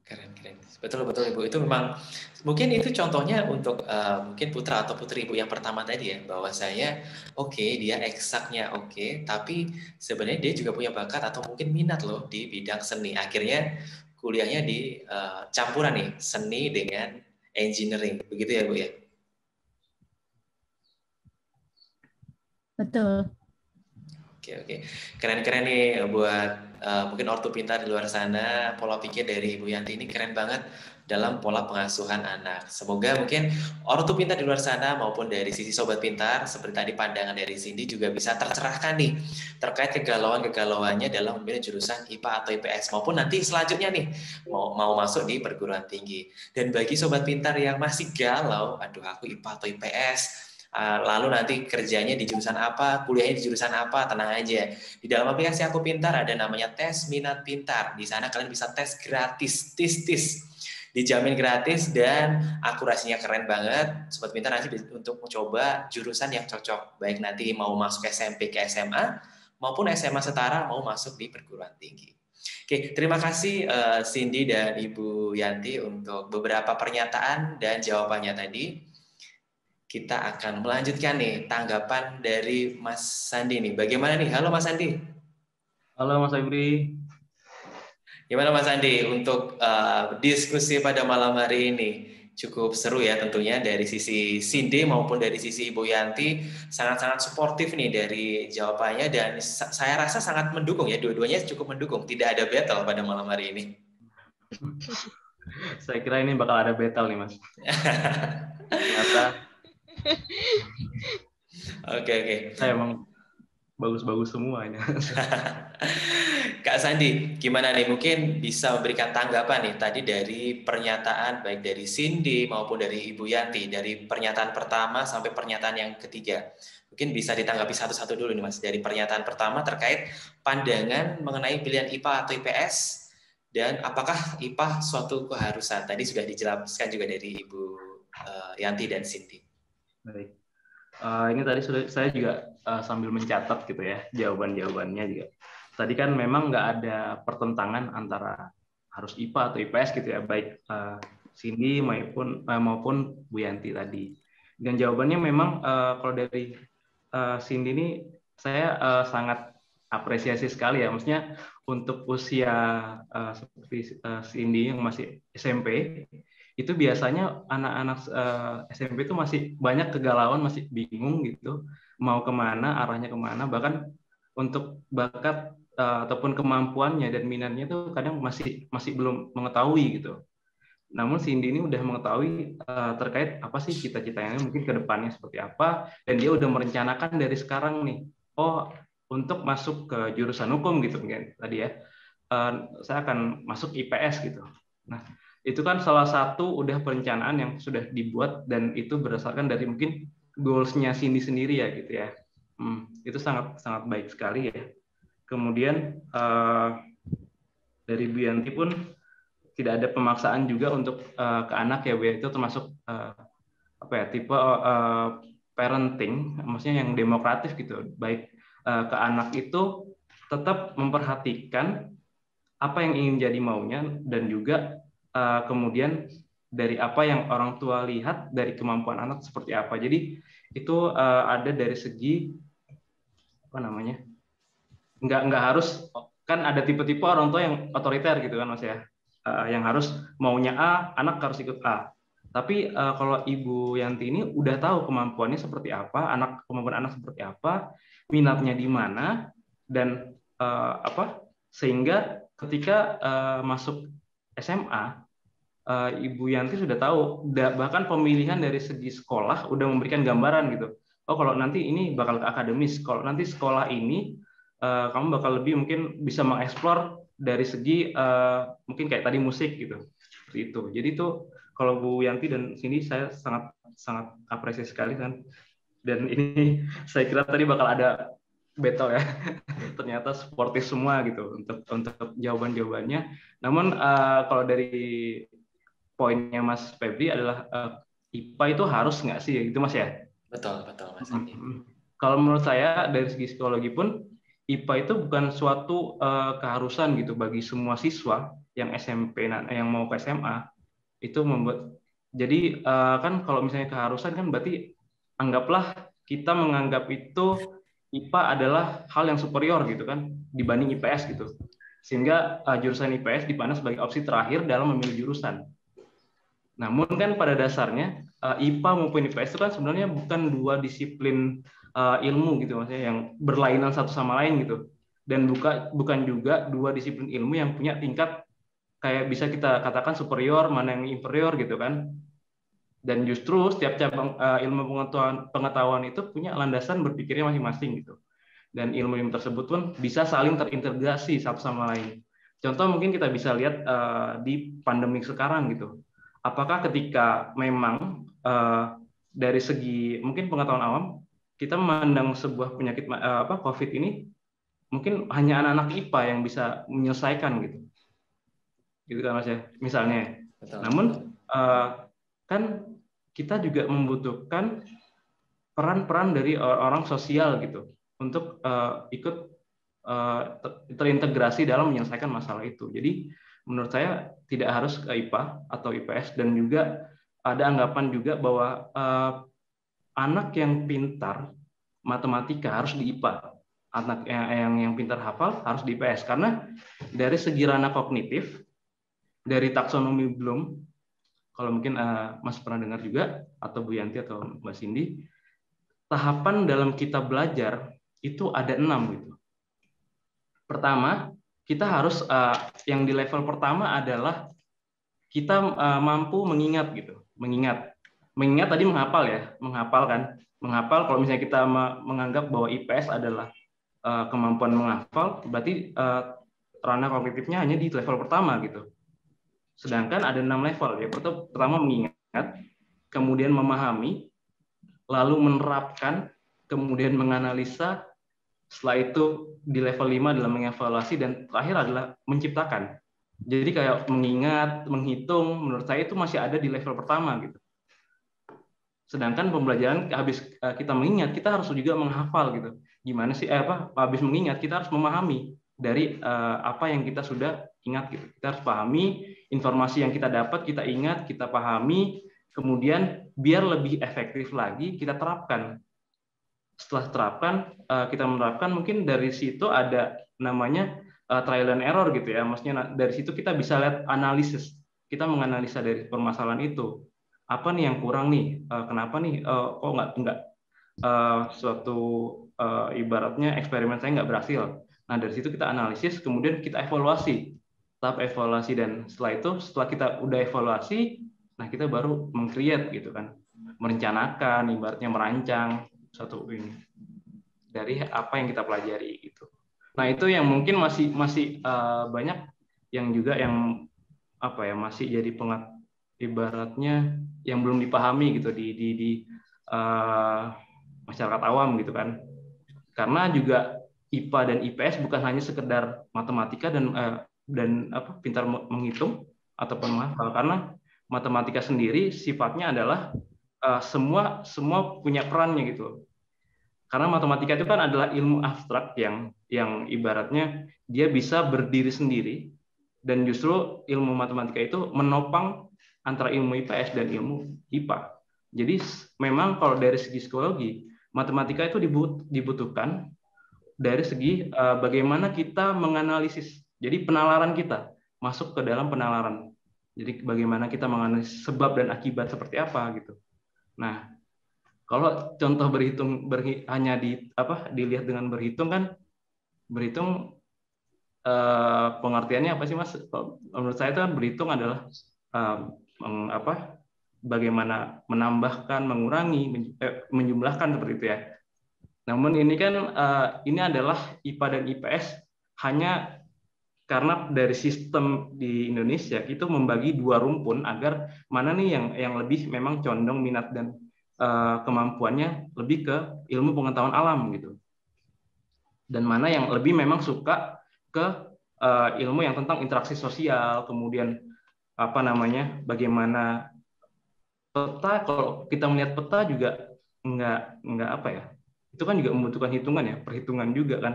S1: Keren. Betul Ibu. Itu memang mungkin itu contohnya untuk mungkin putra atau putri Ibu yang pertama tadi ya, bahwa saya dia eksaknya tapi sebenarnya dia juga punya bakat atau mungkin minat loh di bidang seni. Akhirnya kuliahnya di campuran nih, seni dengan engineering. Begitu ya Bu ya?
S4: Betul.
S1: Oke. Keren nih buat mungkin ortu pintar di luar sana. Pola pikir dari Ibu Yanti ini keren banget dalam pola pengasuhan anak. Semoga mungkin ortu pintar di luar sana maupun dari sisi sobat pintar seperti tadi pandangan dari Cindy juga bisa tercerahkan nih terkait kegalauannya dalam memilih jurusan IPA atau IPS maupun nanti selanjutnya nih mau masuk di perguruan tinggi. Dan bagi sobat pintar yang masih galau, aduh aku IPA atau IPS, lalu nanti kerjanya di jurusan apa, kuliahnya di jurusan apa, tenang aja. Di dalam aplikasi Aku Pintar ada namanya tes minat pintar. Di sana kalian bisa tes gratis, tis. Dijamin gratis dan akurasinya keren banget. Sobat Pintar nanti untuk mencoba jurusan yang cocok. Baik nanti mau masuk SMP ke SMA maupun SMA setara mau masuk di perguruan tinggi. Oke, terima kasih Cindy dan Ibu Yanti untuk beberapa pernyataan dan jawabannya tadi. Kita akan melanjutkan nih tanggapan dari Mas Sandi nih. Bagaimana nih? Halo Mas Sandi.
S3: Halo Mas Febri.
S1: Gimana Mas Sandi untuk diskusi pada malam hari ini? Cukup seru ya tentunya dari sisi Cindy maupun dari sisi Ibu Yanti, sangat-sangat suportif nih dari jawabannya, dan saya rasa sangat mendukung ya, dua-duanya cukup mendukung, tidak ada battle pada malam hari ini.
S3: Saya kira ini bakal ada battle nih Mas. Ternyata
S1: Oke.
S3: saya emang bagus-bagus semuanya.
S1: Kak Sandi, gimana nih? Mungkin bisa memberikan tanggapan nih tadi dari pernyataan baik dari Cindy maupun dari Ibu Yanti, dari pernyataan pertama sampai pernyataan yang ketiga. Mungkin bisa ditanggapi satu-satu dulu nih Mas. Dari pernyataan pertama terkait pandangan mengenai pilihan IPA atau IPS, dan apakah IPA suatu keharusan. Tadi sudah dijelaskan juga dari Ibu Yanti dan Cindy.
S3: Baik. Ini tadi saya juga sambil mencatat gitu ya jawaban-jawabannya juga. Tadi kan memang nggak ada pertentangan antara harus IPA atau IPS gitu ya, baik Cindy maupun Bu Yanti tadi. Dan jawabannya memang kalau dari Cindy ini saya sangat apresiasi sekali ya, maksudnya untuk usia seperti Cindy yang masih SMP, itu biasanya anak-anak SMP itu masih banyak kegalauan, masih bingung gitu mau kemana, arahnya kemana, bahkan untuk bakat ataupun kemampuannya dan minatnya itu kadang masih belum mengetahui gitu. Namun Cindy ini udah mengetahui terkait apa sih cita-citanya mungkin ke depannya seperti apa, dan dia udah merencanakan dari sekarang nih, untuk masuk ke jurusan hukum gitu mungkin tadi ya, saya akan masuk IPS gitu. Nah, itu kan salah satu udah perencanaan yang sudah dibuat, dan itu berdasarkan dari mungkin goals-nya Cindy sendiri ya gitu ya. Itu sangat sangat baik sekali ya. Kemudian dari Bu Yanti pun tidak ada pemaksaan juga untuk ke anak ya Bu ya, itu termasuk tipe parenting, maksudnya yang demokratif gitu. Baik ke anak itu tetap memperhatikan apa yang ingin jadi maunya, dan juga kemudian dari apa yang orang tua lihat dari kemampuan anak seperti apa. Jadi itu ada dari segi apa namanya, nggak harus, kan ada tipe-tipe orang tua yang otoriter gitu kan Mas ya, yang harus maunya A, anak harus ikut A. Tapi kalau Ibu Yanti ini udah tahu kemampuannya seperti apa, kemampuan anak seperti apa, minatnya di mana, dan sehingga ketika masuk SMA, Ibu Yanti sudah tahu, bahkan pemilihan dari segi sekolah udah memberikan gambaran gitu. Oh, kalau nanti ini bakal ke akademis, kalau nanti sekolah ini kamu bakal lebih mungkin bisa mengeksplor dari segi mungkin kayak tadi musik gitu, seperti itu. Jadi itu kalau Bu Yanti dan Cindy saya sangat sangat apresiasi sekali kan. Dan ini saya kira tadi bakal ada battle ya. Ternyata sportif semua gitu untuk jawaban-jawabannya. Namun kalau dari poinnya Mas Febri adalah IPA itu harus nggak sih gitu Mas ya?
S1: Betul Mas Andi.
S3: Kalau menurut saya dari segi psikologi pun IPA itu bukan suatu keharusan gitu bagi semua siswa yang SMP yang mau ke SMA. Itu membuat, jadi kan kalau misalnya keharusan kan berarti anggaplah kita menganggap itu IPA adalah hal yang superior gitu kan dibanding IPS gitu, sehingga jurusan IPS dipandang sebagai opsi terakhir dalam memilih jurusan. Namun kan pada dasarnya IPA maupun IPS itu kan sebenarnya bukan dua disiplin ilmu gitu maksudnya yang berlainan satu sama lain gitu, dan bukan juga dua disiplin ilmu yang punya tingkat kayak bisa kita katakan superior mana yang inferior gitu kan. Dan justru setiap cabang ilmu pengetahuan itu punya landasan berpikirnya masing-masing gitu, dan ilmu-ilmu tersebut pun bisa saling terintegrasi satu sama lain. Contoh mungkin kita bisa lihat di pandemi sekarang gitu. Apakah ketika memang dari segi mungkin pengetahuan awam kita memandang sebuah penyakit COVID ini mungkin hanya anak-anak IPA yang bisa menyelesaikan gitu kan Mas ya misalnya.
S1: Betul.
S3: Namun kan kita juga membutuhkan peran-peran dari orang sosial gitu untuk ikut terintegrasi dalam menyelesaikan masalah itu. Jadi menurut saya tidak harus ke IPA atau IPS, dan juga ada anggapan juga bahwa anak yang pintar matematika harus di IPA, anak yang pintar hafal harus di IPS, karena dari segi ranah kognitif, dari taksonomi Bloom, kalau mungkin Mas pernah dengar juga, atau Bu Yanti atau Mbak Cindy, tahapan dalam kita belajar itu ada 6 gitu. Pertama, kita harus yang di level pertama adalah kita mampu mengingat gitu, mengingat tadi menghafal ya, menghafal. Kalau misalnya kita menganggap bahwa IPS adalah kemampuan menghafal, berarti ranah kognitifnya hanya di level pertama gitu. Sedangkan ada 6 level ya. Pertama mengingat, kemudian memahami, lalu menerapkan, kemudian menganalisa, setelah itu di level 5 adalah mengevaluasi, dan terakhir adalah menciptakan. Jadi kayak mengingat, menghitung, menurut saya itu masih ada di level pertama gitu. Sedangkan pembelajaran habis kita mengingat, kita harus juga menghafal gitu. Gimana sih habis mengingat kita harus memahami dari apa yang kita sudah ingat gitu. Kita harus pahami informasi yang kita dapat, kita ingat, kita pahami, kemudian biar lebih efektif lagi kita terapkan. Setelah terapkan, kita menerapkan, mungkin dari situ ada namanya trial and error gitu ya. Maksudnya dari situ kita bisa lihat analisis. Kita menganalisa dari permasalahan itu. Apa nih yang kurang nih? Kenapa nih kok nggak suatu ibaratnya eksperimen saya nggak berhasil. Nah dari situ kita analisis, kemudian kita evaluasi, tahap evaluasi, dan setelah kita udah evaluasi, nah kita baru meng-create gitu kan, merencanakan, ibaratnya merancang satu ini dari apa yang kita pelajari gitu. Nah itu yang mungkin masih banyak yang juga yang masih jadi ibaratnya yang belum dipahami gitu di masyarakat awam gitu kan. Karena juga IPA dan IPS bukan hanya sekedar matematika dan pintar menghitung ataupun menghafal, karena matematika sendiri sifatnya adalah semua punya perannya gitu. Karena matematika itu kan adalah ilmu abstrak yang ibaratnya dia bisa berdiri sendiri, dan justru ilmu matematika itu menopang antara ilmu IPS dan ilmu IPA. Jadi memang kalau dari segi psikologi, matematika itu dibutuhkan dari segi bagaimana kita menganalisis. Jadi penalaran kita masuk ke dalam penalaran. Jadi bagaimana kita menganalisis sebab dan akibat seperti apa gitu. Nah, kalau contoh berhitung hanya dilihat dengan berhitung kan, berhitung pengertiannya apa sih Mas? Menurut saya itu kan berhitung adalah bagaimana menambahkan, mengurangi, menjumlahkan seperti itu ya. Namun ini kan ini adalah IPA dan IPS hanya karena dari sistem di Indonesia itu membagi 2 rumpun agar mana nih yang lebih memang condong minat dan kemampuannya lebih ke ilmu pengetahuan alam gitu. Dan mana yang lebih memang suka ke ilmu yang tentang interaksi sosial, kemudian bagaimana peta. Kalau kita melihat peta juga nggak itu kan juga membutuhkan hitungan ya, perhitungan juga kan.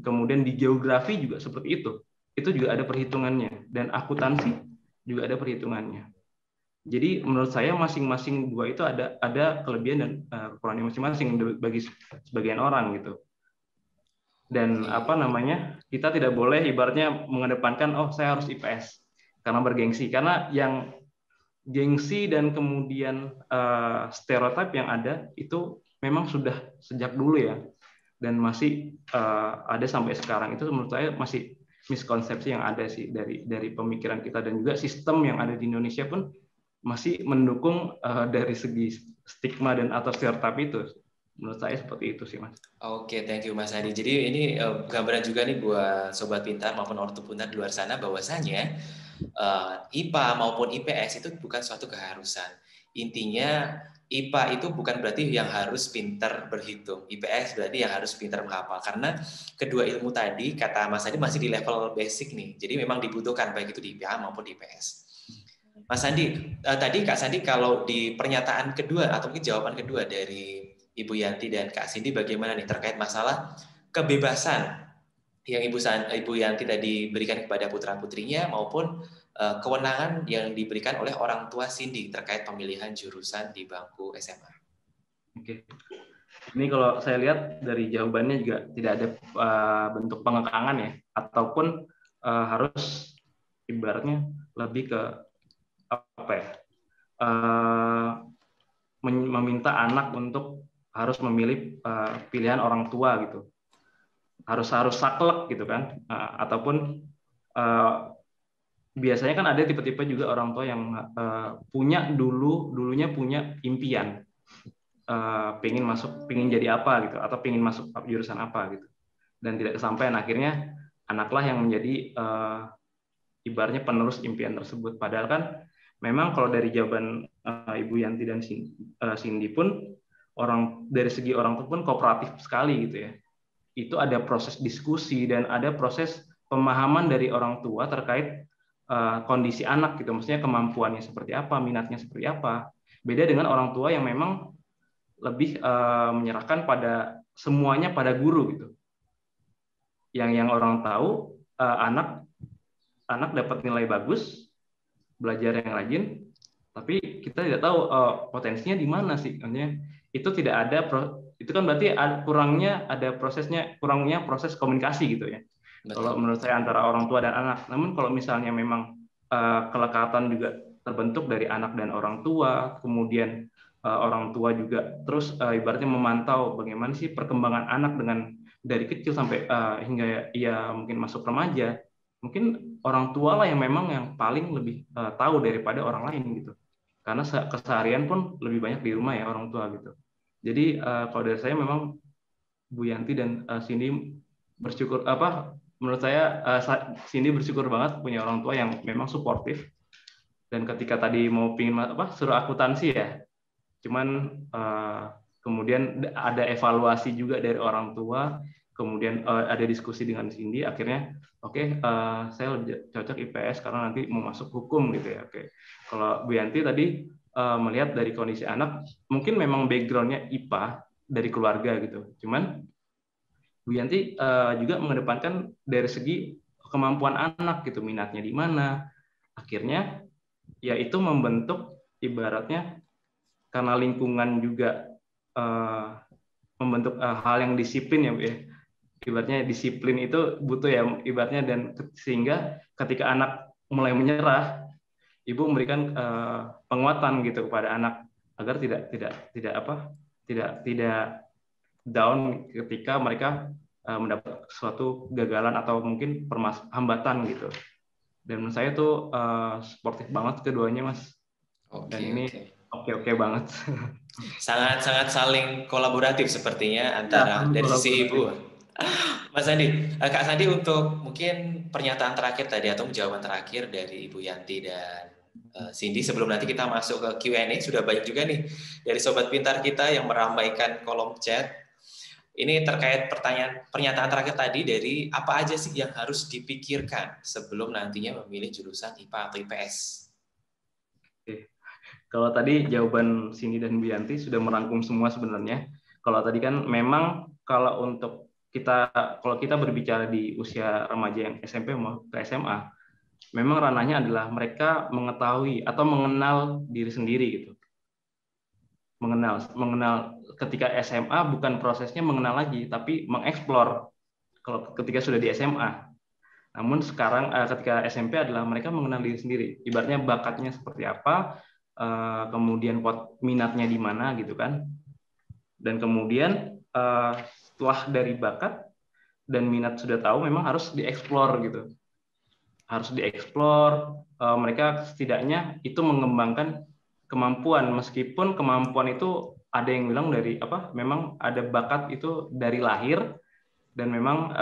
S3: Kemudian di geografi juga seperti itu juga ada perhitungannya, dan akuntansi juga ada perhitungannya. Jadi menurut saya masing-masing 2 itu ada kelebihan dan kekurangannya masing-masing bagi sebagian orang gitu. Dan kita tidak boleh ibaratnya mengedepankan saya harus IPS karena bergengsi, karena yang gengsi dan kemudian stereotip yang ada itu memang sudah sejak dulu ya, dan masih ada sampai sekarang. Itu menurut saya masih miskonsepsi yang ada sih dari pemikiran kita, dan juga sistem yang ada di Indonesia pun masih mendukung dari segi stigma dan atau stereotip itu. Menurut saya seperti itu sih Mas.
S1: Oke, thank you Mas Adi. Jadi ini gambaran juga nih buat sobat pintar maupun ortu pintar di luar sana, bahwasanya IPA maupun IPS itu bukan suatu keharusan. Intinya IPA itu bukan berarti yang harus pintar berhitung. IPS berarti yang harus pintar menghafal. Karena kedua ilmu tadi, kata Mas Adi, masih di level basic nih. Jadi memang dibutuhkan baik itu di IPA maupun di IPS. Mas Andi, tadi Kak Sandi kalau di pernyataan kedua atau mungkin jawaban kedua dari Ibu Yanti dan Kak Cindy bagaimana nih terkait masalah kebebasan yang Ibu Yanti tadi berikan kepada putra-putrinya maupun kewenangan yang diberikan oleh orang tua Cindy terkait pemilihan jurusan di bangku SMA.
S3: Oke. Ini kalau saya lihat dari jawabannya juga tidak ada bentuk pengekangan ya, ataupun harus ibaratnya lebih ke apa ya, meminta anak untuk harus memilih pilihan orang tua gitu, harus saklek gitu kan, ataupun biasanya kan ada tipe-tipe juga orang tua yang dulunya punya impian, pengen jadi apa gitu, atau pengen masuk jurusan apa gitu, dan tidak kesampaian, akhirnya anaklah yang menjadi ibaratnya penerus impian tersebut. Padahal kan memang kalau dari jawaban Ibu Yanti dan Cindy pun, dari segi orang tua pun kooperatif sekali gitu ya. Itu ada proses diskusi dan ada proses pemahaman dari orang tua terkait kondisi anak gitu, maksudnya kemampuannya seperti apa, minatnya seperti apa. Beda dengan orang tua yang memang lebih menyerahkan pada semuanya pada guru gitu. Yang orang tahu anak dapat nilai bagus, belajar yang rajin, tapi kita tidak tahu potensinya di mana sih. Artinya itu tidak ada, itu kan berarti kurangnya proses komunikasi gitu ya. Betul. Kalau menurut saya antara orang tua dan anak. Namun kalau misalnya memang kelekatan juga terbentuk dari anak dan orang tua, kemudian orang tua juga terus ibaratnya memantau bagaimana sih perkembangan anak dari kecil sampai hingga ia mungkin masuk remaja. Mungkin orang tua lah yang memang yang paling lebih tahu daripada orang lain gitu. Karena keseharian pun lebih banyak di rumah ya orang tua gitu. Jadi kalau dari saya memang Bu Yanti dan Cindy bersyukur, menurut saya Cindy bersyukur banget punya orang tua yang memang suportif. Dan ketika tadi mau suruh akuntansi ya, cuman kemudian ada evaluasi juga dari orang tua, kemudian ada diskusi dengan Cindy, akhirnya saya lebih cocok IPS karena nanti mau masuk hukum gitu ya. Oke. Kalau Bu Yanti tadi melihat dari kondisi anak, mungkin memang backgroundnya IPA dari keluarga gitu. Cuman Bu Yanti juga mengedepankan dari segi kemampuan anak gitu, minatnya di mana. Akhirnya ya itu membentuk ibaratnya karena lingkungan juga membentuk hal yang disiplin ya Bu ya. Ibaratnya disiplin itu butuh ya ibaratnya, dan sehingga ketika anak mulai menyerah, ibu memberikan penguatan gitu kepada anak agar tidak down ketika mereka mendapat suatu gagalan atau mungkin hambatan gitu. Dan menurut saya tuh sportif banget keduanya Mas. Dan ini oke banget.
S1: Sangat saling kolaboratif sepertinya antara dari sisi ibu. Mas Sandi, Kak Sandi, untuk mungkin pernyataan terakhir tadi atau jawaban terakhir dari Ibu Yanti dan Cindy sebelum nanti kita masuk ke Q&A. Sudah banyak juga nih dari sobat pintar kita yang meramaikan kolom chat. Ini terkait pernyataan terakhir tadi dari apa aja sih yang harus dipikirkan sebelum nantinya memilih jurusan IPA atau IPS.
S3: Oke. Kalau tadi jawaban Cindy dan Bu Yanti sudah merangkum semua sebenarnya. Kalau tadi kan memang kalau kita berbicara di usia remaja yang SMP mau ke SMA, memang ranahnya adalah mereka mengetahui atau mengenal diri sendiri gitu. Mengenal ketika SMA bukan prosesnya mengenal lagi, tapi mengeksplor kalau ketika sudah di SMA. Namun sekarang ketika SMP adalah mereka mengenal diri sendiri. Ibaratnya bakatnya seperti apa, kemudian minatnya di mana gitu kan. Dan kemudian setelah dari bakat dan minat sudah tahu, memang harus dieksplor gitu. Harus dieksplor, mereka setidaknya itu mengembangkan kemampuan, meskipun kemampuan itu ada yang bilang memang ada bakat itu dari lahir, dan memang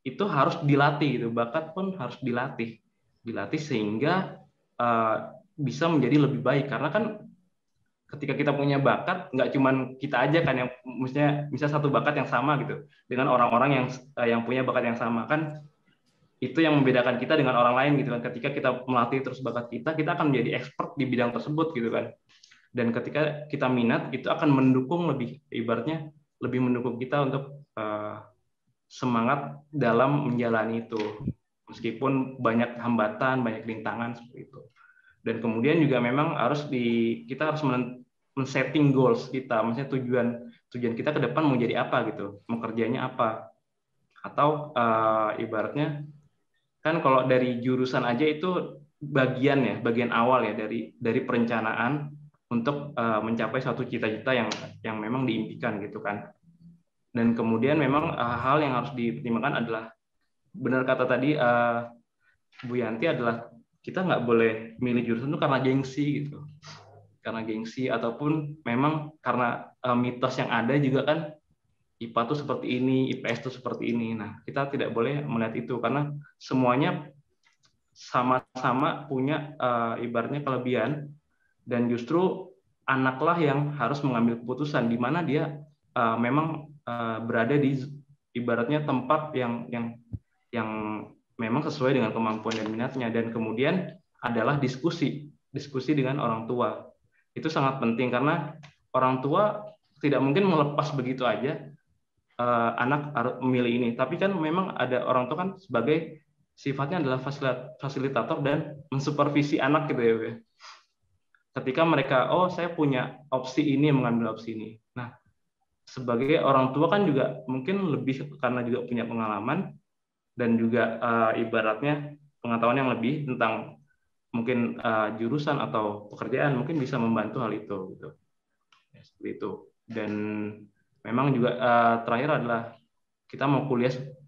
S3: itu harus dilatih gitu. Bakat pun harus dilatih sehingga bisa menjadi lebih baik. Karena kan ketika kita punya bakat, nggak cuman kita aja kan yang bisa satu bakat yang sama gitu dengan orang-orang yang punya bakat yang sama, kan itu yang membedakan kita dengan orang lain gitu kan. Ketika kita melatih terus bakat kita akan menjadi expert di bidang tersebut gitu kan. Dan ketika kita minat, itu akan mendukung lebih mendukung kita untuk semangat dalam menjalani itu, meskipun banyak hambatan, banyak rintangan seperti itu. Dan kemudian juga memang kita harus men-setting goals kita, maksudnya tujuan kita ke depan mau jadi apa gitu, mau kerjanya apa, atau ibaratnya kan kalau dari jurusan aja itu bagian awal ya dari perencanaan untuk mencapai suatu cita-cita yang memang diimpikan gitu kan. Dan kemudian memang hal yang harus dipertimbangkan adalah, benar kata tadi Bu Yanti, adalah kita nggak boleh milih jurusan itu karena gengsi gitu, karena gengsi ataupun memang karena mitos yang ada juga kan, IPA tuh seperti ini, IPS tuh seperti ini. Nah, kita tidak boleh melihat itu karena semuanya sama-sama punya ibaratnya kelebihan, dan justru anaklah yang harus mengambil keputusan di mana dia memang berada di ibaratnya tempat yang memang sesuai dengan kemampuan dan minatnya. Dan kemudian adalah diskusi dengan orang tua. Itu sangat penting karena orang tua tidak mungkin melepas begitu aja anak harus memilih ini. Tapi kan memang ada orang tua kan sebagai sifatnya adalah fasilitator dan mensupervisi anak gitu ya. Ketika mereka, saya punya opsi ini, mengambil opsi ini. Nah, sebagai orang tua kan juga mungkin lebih karena juga punya pengalaman dan juga ibaratnya pengetahuan yang lebih tentang mungkin jurusan atau pekerjaan, mungkin bisa membantu hal itu gitu. Ya, seperti itu. Dan memang juga terakhir adalah kita mau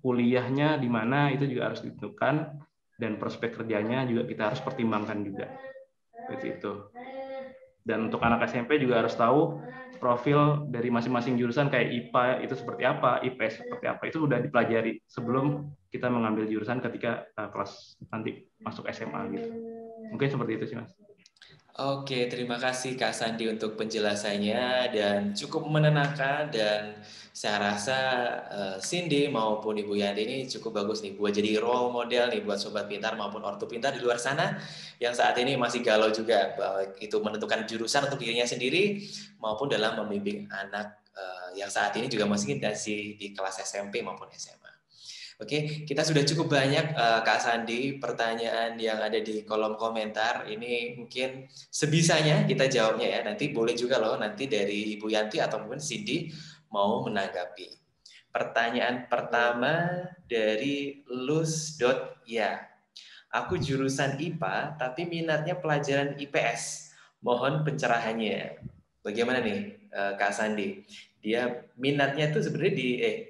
S3: kuliahnya di mana itu juga harus ditentukan, dan prospek kerjanya juga kita harus pertimbangkan juga. Seperti itu. Dan untuk anak SMP juga harus tahu profil dari masing-masing jurusan, kayak IPA itu seperti apa, IPS seperti apa, itu sudah dipelajari sebelum kita mengambil jurusan ketika kelas nanti masuk SMA gitu. Mungkin seperti itu sih, Mas.
S1: Oke, terima kasih Kak Sandi untuk penjelasannya dan cukup menenangkan, dan saya rasa Cindy maupun Ibu Yanti ini cukup bagus nih buat jadi role model nih buat sobat pintar maupun ortu pintar di luar sana yang saat ini masih galau juga, baik itu menentukan jurusan untuk dirinya sendiri maupun dalam membimbing anak yang saat ini juga masih di kelas SMP maupun SMA. Oke, kita sudah cukup banyak Kak Sandi pertanyaan yang ada di kolom komentar. Ini mungkin sebisanya kita jawabnya ya. Nanti boleh juga loh nanti dari Ibu Yanti atau mungkin Cindy mau menanggapi. Pertanyaan pertama dari Lus.ya. Aku jurusan IPA tapi minatnya pelajaran IPS. Mohon pencerahannya. Bagaimana nih Kak Sandi? Dia minatnya itu sebenarnya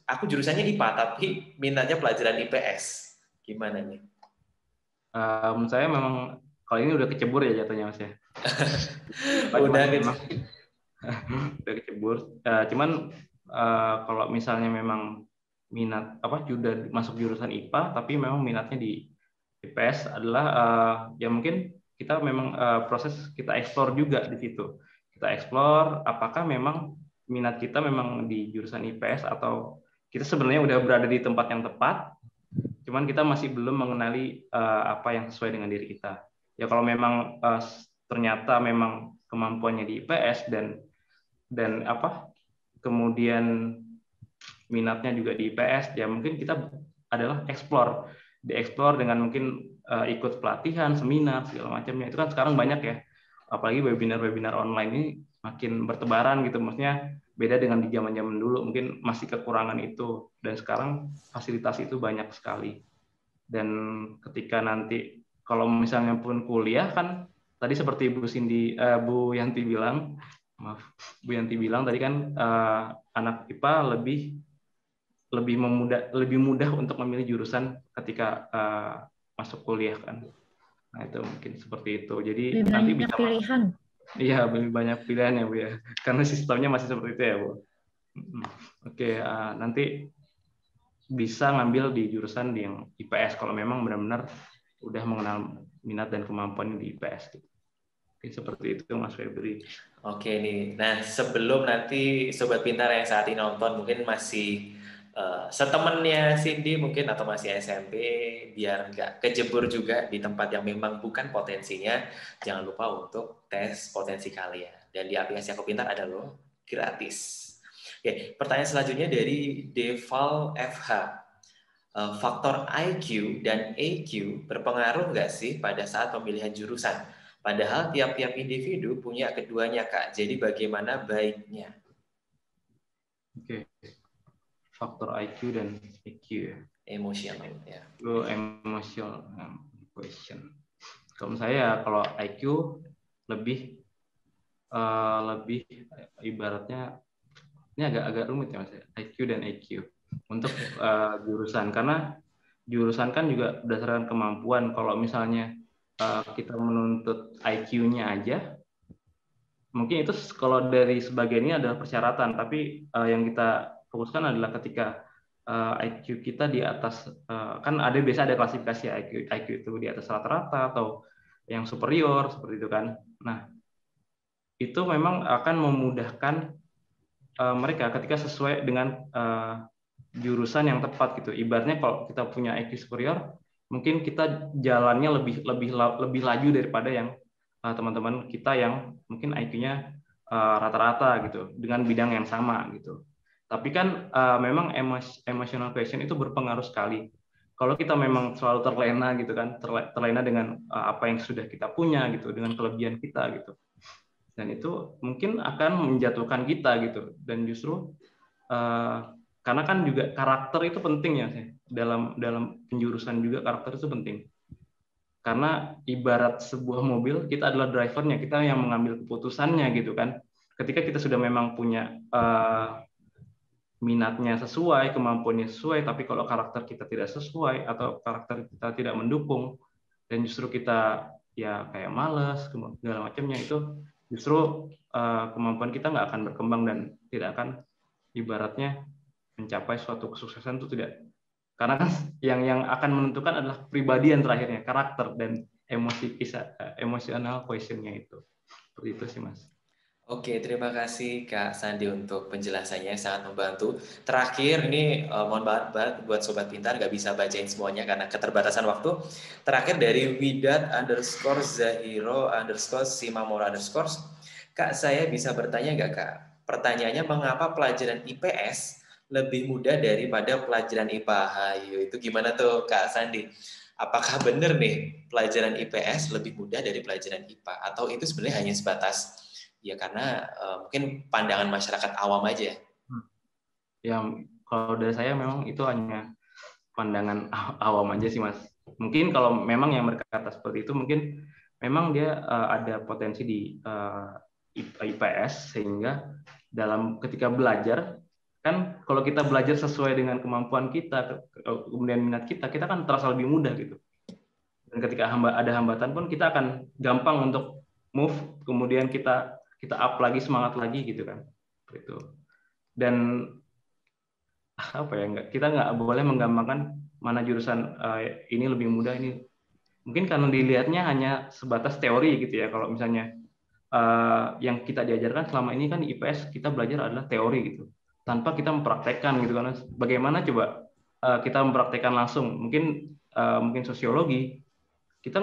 S1: aku jurusannya IPA tapi minatnya pelajaran IPS. Gimana nih?
S3: Menurut saya memang kalau ini udah kecebur ya jatuhnya, Mas ya.
S1: Udah
S3: kecebur. Cuman kalau misalnya memang minat sudah masuk jurusan IPA tapi memang minatnya di IPS adalah ya mungkin kita memang proses kita eksplor juga di situ. Kita eksplor apakah memang minat kita memang di jurusan IPS atau kita sebenarnya udah berada di tempat yang tepat, cuman kita masih belum mengenali apa yang sesuai dengan diri kita. Ya kalau memang ternyata memang kemampuannya di IPS dan kemudian minatnya juga di IPS, ya mungkin kita adalah dieksplor dengan mungkin ikut pelatihan, seminar segala macamnya. Itu kan sekarang banyak ya, apalagi webinar online ini makin bertebaran gitu, maksudnya beda dengan di zaman-zaman dulu, mungkin masih kekurangan itu, dan sekarang fasilitas itu banyak sekali. Dan ketika nanti kalau misalnya pun kuliah kan tadi seperti Bu Yanti bilang tadi kan anak IPA lebih mudah untuk memilih jurusan ketika masuk kuliah kan. Nah itu mungkin seperti itu. Jadi nanti bisa pilihan. Iya, lebih banyak pilihan ya Bu ya. Karena sistemnya masih seperti itu ya Bu. Oke, nanti bisa ngambil di jurusan yang IPS kalau memang benar-benar udah mengenal minat dan kemampuan di IPS. Oke, seperti itu Mas Febri.
S1: Oke nih. Nah, sebelum nanti sobat pintar yang saat ini nonton mungkin masih setemennya Cindy mungkin atau masih SMP, biar nggak kejebur juga di tempat yang memang bukan potensinya, jangan lupa untuk tes potensi kalian. Dan di aplikasi Aku Pintar ada loh, gratis. Oke, pertanyaan selanjutnya dari Deval FH. Faktor IQ dan EQ berpengaruh nggak sih pada saat pemilihan jurusan? Padahal tiap-tiap individu punya keduanya, Kak. Jadi bagaimana baiknya?
S3: Oke, faktor IQ dan EQ ya.
S1: Emosional ya.
S3: Emotional question. Kalau saya, kalau IQ lebih ibaratnya ini agak rumit ya Mas, IQ dan EQ untuk jurusan, karena jurusan kan juga berdasarkan kemampuan. Kalau misalnya kita menuntut IQ-nya aja, mungkin itu kalau dari sebagiannya adalah persyaratan, tapi yang kita fokuskan adalah ketika IQ kita di atas, kan biasa ada klasifikasi IQ itu di atas rata-rata atau yang superior seperti itu kan. Nah, itu memang akan memudahkan mereka ketika sesuai dengan jurusan yang tepat gitu. Ibaratnya kalau kita punya IQ superior, mungkin kita jalannya lebih laju daripada yang teman-teman kita yang mungkin IQ-nya rata-rata gitu dengan bidang yang sama gitu. Tapi kan memang emotional question itu berpengaruh sekali. Kalau kita memang selalu terlena gitu kan, terlena dengan apa yang sudah kita punya gitu, dengan kelebihan kita gitu. Dan itu mungkin akan menjatuhkan kita gitu. Dan justru karena kan juga karakter itu penting ya, dalam penjurusan juga karakter itu penting. Karena ibarat sebuah mobil, kita adalah drivernya, kita yang mengambil keputusannya gitu kan. Ketika kita sudah memang punya minatnya sesuai, kemampuannya sesuai, tapi kalau karakter kita tidak sesuai atau karakter kita tidak mendukung, dan justru kita ya kayak malas, segala macamnya, itu justru kemampuan kita nggak akan berkembang dan tidak akan ibaratnya mencapai suatu kesuksesan itu tidak. Karena kan yang akan menentukan adalah pribadi yang terakhirnya, karakter dan emosional questionnya itu. Seperti itu sih Mas.
S1: Oke, terima kasih Kak Sandi untuk penjelasannya, sangat membantu. Terakhir, ini mohon banget buat Sobat Pintar, nggak bisa bacain semuanya karena keterbatasan waktu. Terakhir dari Widat_Zahiro_Simamora_. Kak, saya bisa bertanya nggak Kak? Pertanyaannya, mengapa pelajaran IPS lebih mudah daripada pelajaran IPA? Hayo, itu gimana tuh Kak Sandi? Apakah benar nih pelajaran IPS lebih mudah dari pelajaran IPA? Atau itu sebenarnya hanya sebatas ya karena mungkin pandangan masyarakat awam aja.
S3: Ya, kalau dari saya memang itu hanya pandangan awam aja sih Mas. Mungkin kalau memang yang berkata seperti itu, mungkin memang dia ada potensi di IPS, sehingga ketika belajar, kan kalau kita belajar sesuai dengan kemampuan kita, kemudian minat kita kan terasa lebih mudah gitu. Dan ketika ada hambatan pun kita akan gampang untuk move, kemudian kita up lagi, semangat lagi gitu kan. Gitu. Dan apa ya, kita nggak boleh menggampangkan mana jurusan ini lebih mudah, ini mungkin karena dilihatnya hanya sebatas teori gitu ya. Kalau misalnya yang kita diajarkan selama ini kan IPS, kita belajar adalah teori gitu, tanpa kita mempraktekkan gitu kan. Bagaimana coba kita mempraktekkan langsung? Mungkin sosiologi kita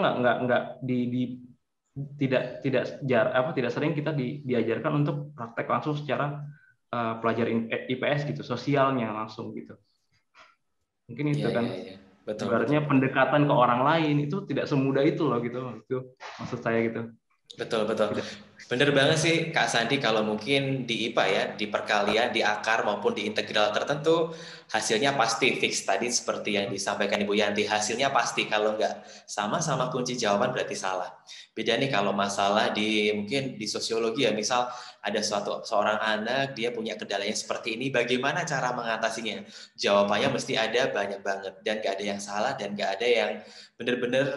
S3: tidak sering kita diajarkan untuk praktek langsung secara pelajar IPS gitu, sosialnya langsung gitu. Mungkin itu kan.
S1: Ya. Betul,
S3: Ibaratnya
S1: betul.
S3: Pendekatan ke orang lain itu tidak semudah itu loh gitu. Itu maksud saya gitu.
S1: Betul. Bener banget sih Kak Sandi, kalau mungkin di IPA ya, di perkalian, di akar maupun di integral tertentu, hasilnya pasti fix. Tadi seperti yang disampaikan Ibu Yanti, hasilnya pasti. Kalau nggak sama-sama kunci jawaban berarti salah. Beda nih kalau masalah mungkin di sosiologi ya, misal ada seorang anak, dia punya kendalanya seperti ini, bagaimana cara mengatasinya? Jawabannya mesti ada banyak banget, dan nggak ada yang salah, dan nggak ada yang benar-benar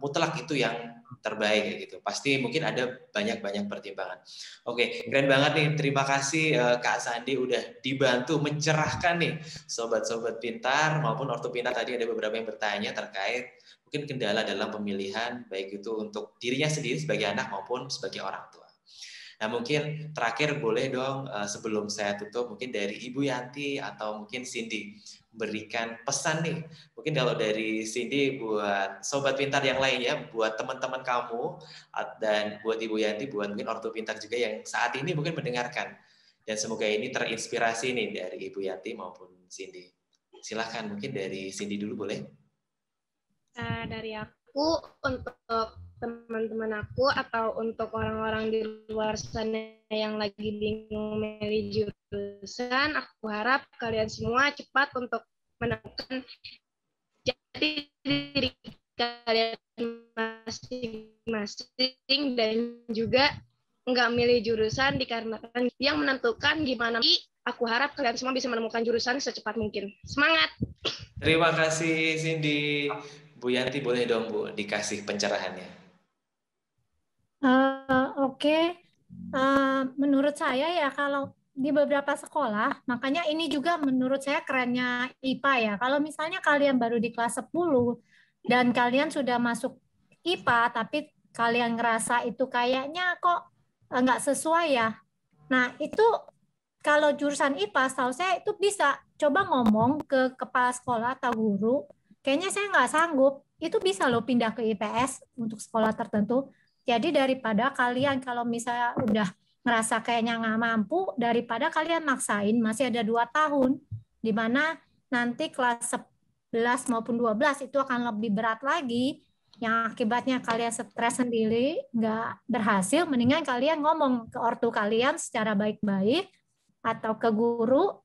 S1: mutlak itu yang terbaik gitu. Pasti mungkin ada banyak pertimbangan. Oke, keren banget nih. Terima kasih Kak Sandi udah dibantu mencerahkan nih sobat-sobat pintar maupun ortu pintar. Tadi ada beberapa yang bertanya terkait mungkin kendala dalam pemilihan, baik itu untuk dirinya sendiri sebagai anak maupun sebagai orang tua. Nah, mungkin terakhir boleh dong sebelum saya tutup, mungkin dari Ibu Yanti atau mungkin Cindy berikan pesan nih. Mungkin kalau dari Cindy buat sobat pintar yang lain ya, buat teman-teman kamu, dan buat Ibu Yanti, buat mungkin ortu pintar juga yang saat ini mungkin mendengarkan. Dan semoga ini terinspirasi nih dari Ibu Yanti maupun Cindy. Silahkan, mungkin dari Cindy dulu boleh?
S2: Dari aku, untuk teman-teman aku atau untuk orang-orang di luar sana yang lagi bingung milih jurusan, aku harap kalian semua cepat untuk menemukan jati diri kalian masing-masing dan juga nggak milih jurusan dikarenakan yang menentukan gimana. Aku harap kalian semua bisa menemukan jurusan secepat mungkin. Semangat!
S1: Terima kasih Cindy. Bu Yanti boleh dong Bu dikasih pencerahannya.
S4: Oke. Menurut saya ya kalau di beberapa sekolah, makanya ini juga menurut saya kerennya IPA ya. Kalau misalnya kalian baru di kelas 10 dan kalian sudah masuk IPA, tapi kalian ngerasa itu kayaknya kok nggak sesuai ya. Nah, itu kalau jurusan IPA, setahu saya itu bisa coba ngomong ke kepala sekolah atau guru, kayaknya saya nggak sanggup, itu bisa loh pindah ke IPS untuk sekolah tertentu. Jadi daripada kalian kalau misalnya udah ngerasa kayaknya nggak mampu, daripada kalian maksain, masih ada 2 tahun, di mana nanti kelas 11 maupun 12 itu akan lebih berat lagi, yang akibatnya kalian stres sendiri, nggak berhasil, mendingan kalian ngomong ke ortu kalian secara baik-baik, atau ke guru,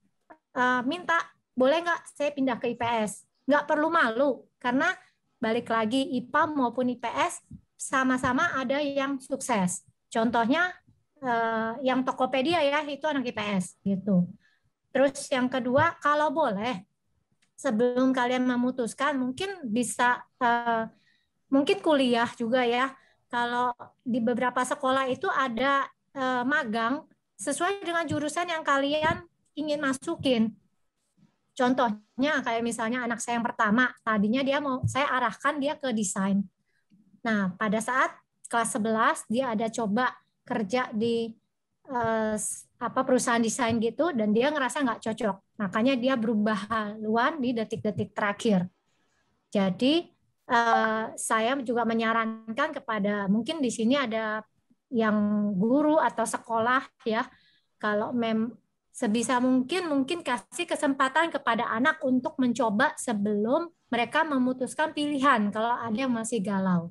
S4: minta, boleh nggak saya pindah ke IPS? Nggak perlu malu, karena balik lagi IPA maupun IPS, sama-sama ada yang sukses. Contohnya, yang Tokopedia ya, itu anak IPS gitu. Terus yang kedua, kalau boleh, sebelum kalian memutuskan, mungkin bisa, mungkin kuliah juga ya. Kalau di beberapa sekolah itu ada magang sesuai dengan jurusan yang kalian ingin masukin. Contohnya kayak misalnya anak saya yang pertama, tadinya dia mau saya arahkan dia ke desain. Nah, pada saat kelas 11 dia ada coba kerja di perusahaan desain gitu dan dia ngerasa nggak cocok. Makanya dia berubah haluan di detik-detik terakhir. Jadi saya juga menyarankan kepada mungkin di sini ada yang guru atau sekolah ya, kalau sebisa mungkin kasih kesempatan kepada anak untuk mencoba sebelum mereka memutuskan pilihan kalau ada yang masih galau.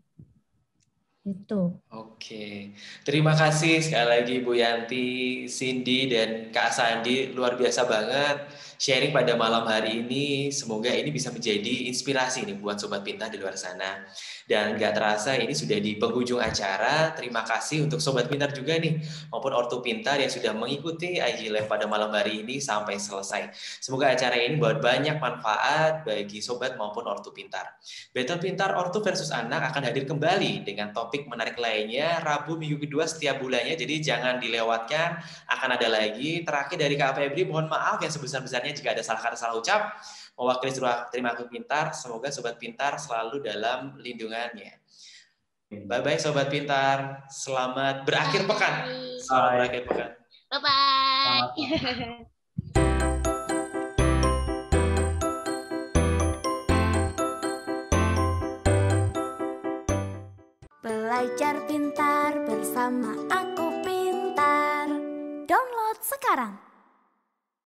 S4: Itu.
S1: Oke, terima kasih sekali lagi Bu Yanti, Cindy, dan Kak Sandi, luar biasa banget sharing pada malam hari ini. Semoga ini bisa menjadi inspirasi nih buat Sobat Pintar di luar sana. Dan gak terasa ini sudah di penghujung acara. Terima kasih untuk Sobat Pintar juga nih, maupun Ortu Pintar yang sudah mengikuti IG Live pada malam hari ini sampai selesai. Semoga acara ini buat banyak manfaat bagi Sobat maupun Ortu Pintar. Battle Pintar Ortu versus Anak akan hadir kembali dengan topik menarik lainnya Rabu minggu kedua setiap bulannya, jadi jangan dilewatkan, akan ada lagi. Terakhir dari Kak Febri, mohon maaf yang sebesar-besarnya jika ada salah kata salah ucap. Mewakili seluruh tim aku Pintar, semoga Sobat Pintar selalu dalam lindungannya. Bye-bye Sobat Pintar, selamat berakhir pekan. Selamat berakhir pekan.
S2: Bye-bye.
S5: Belajar pintar bersama Aku Pintar. Download sekarang.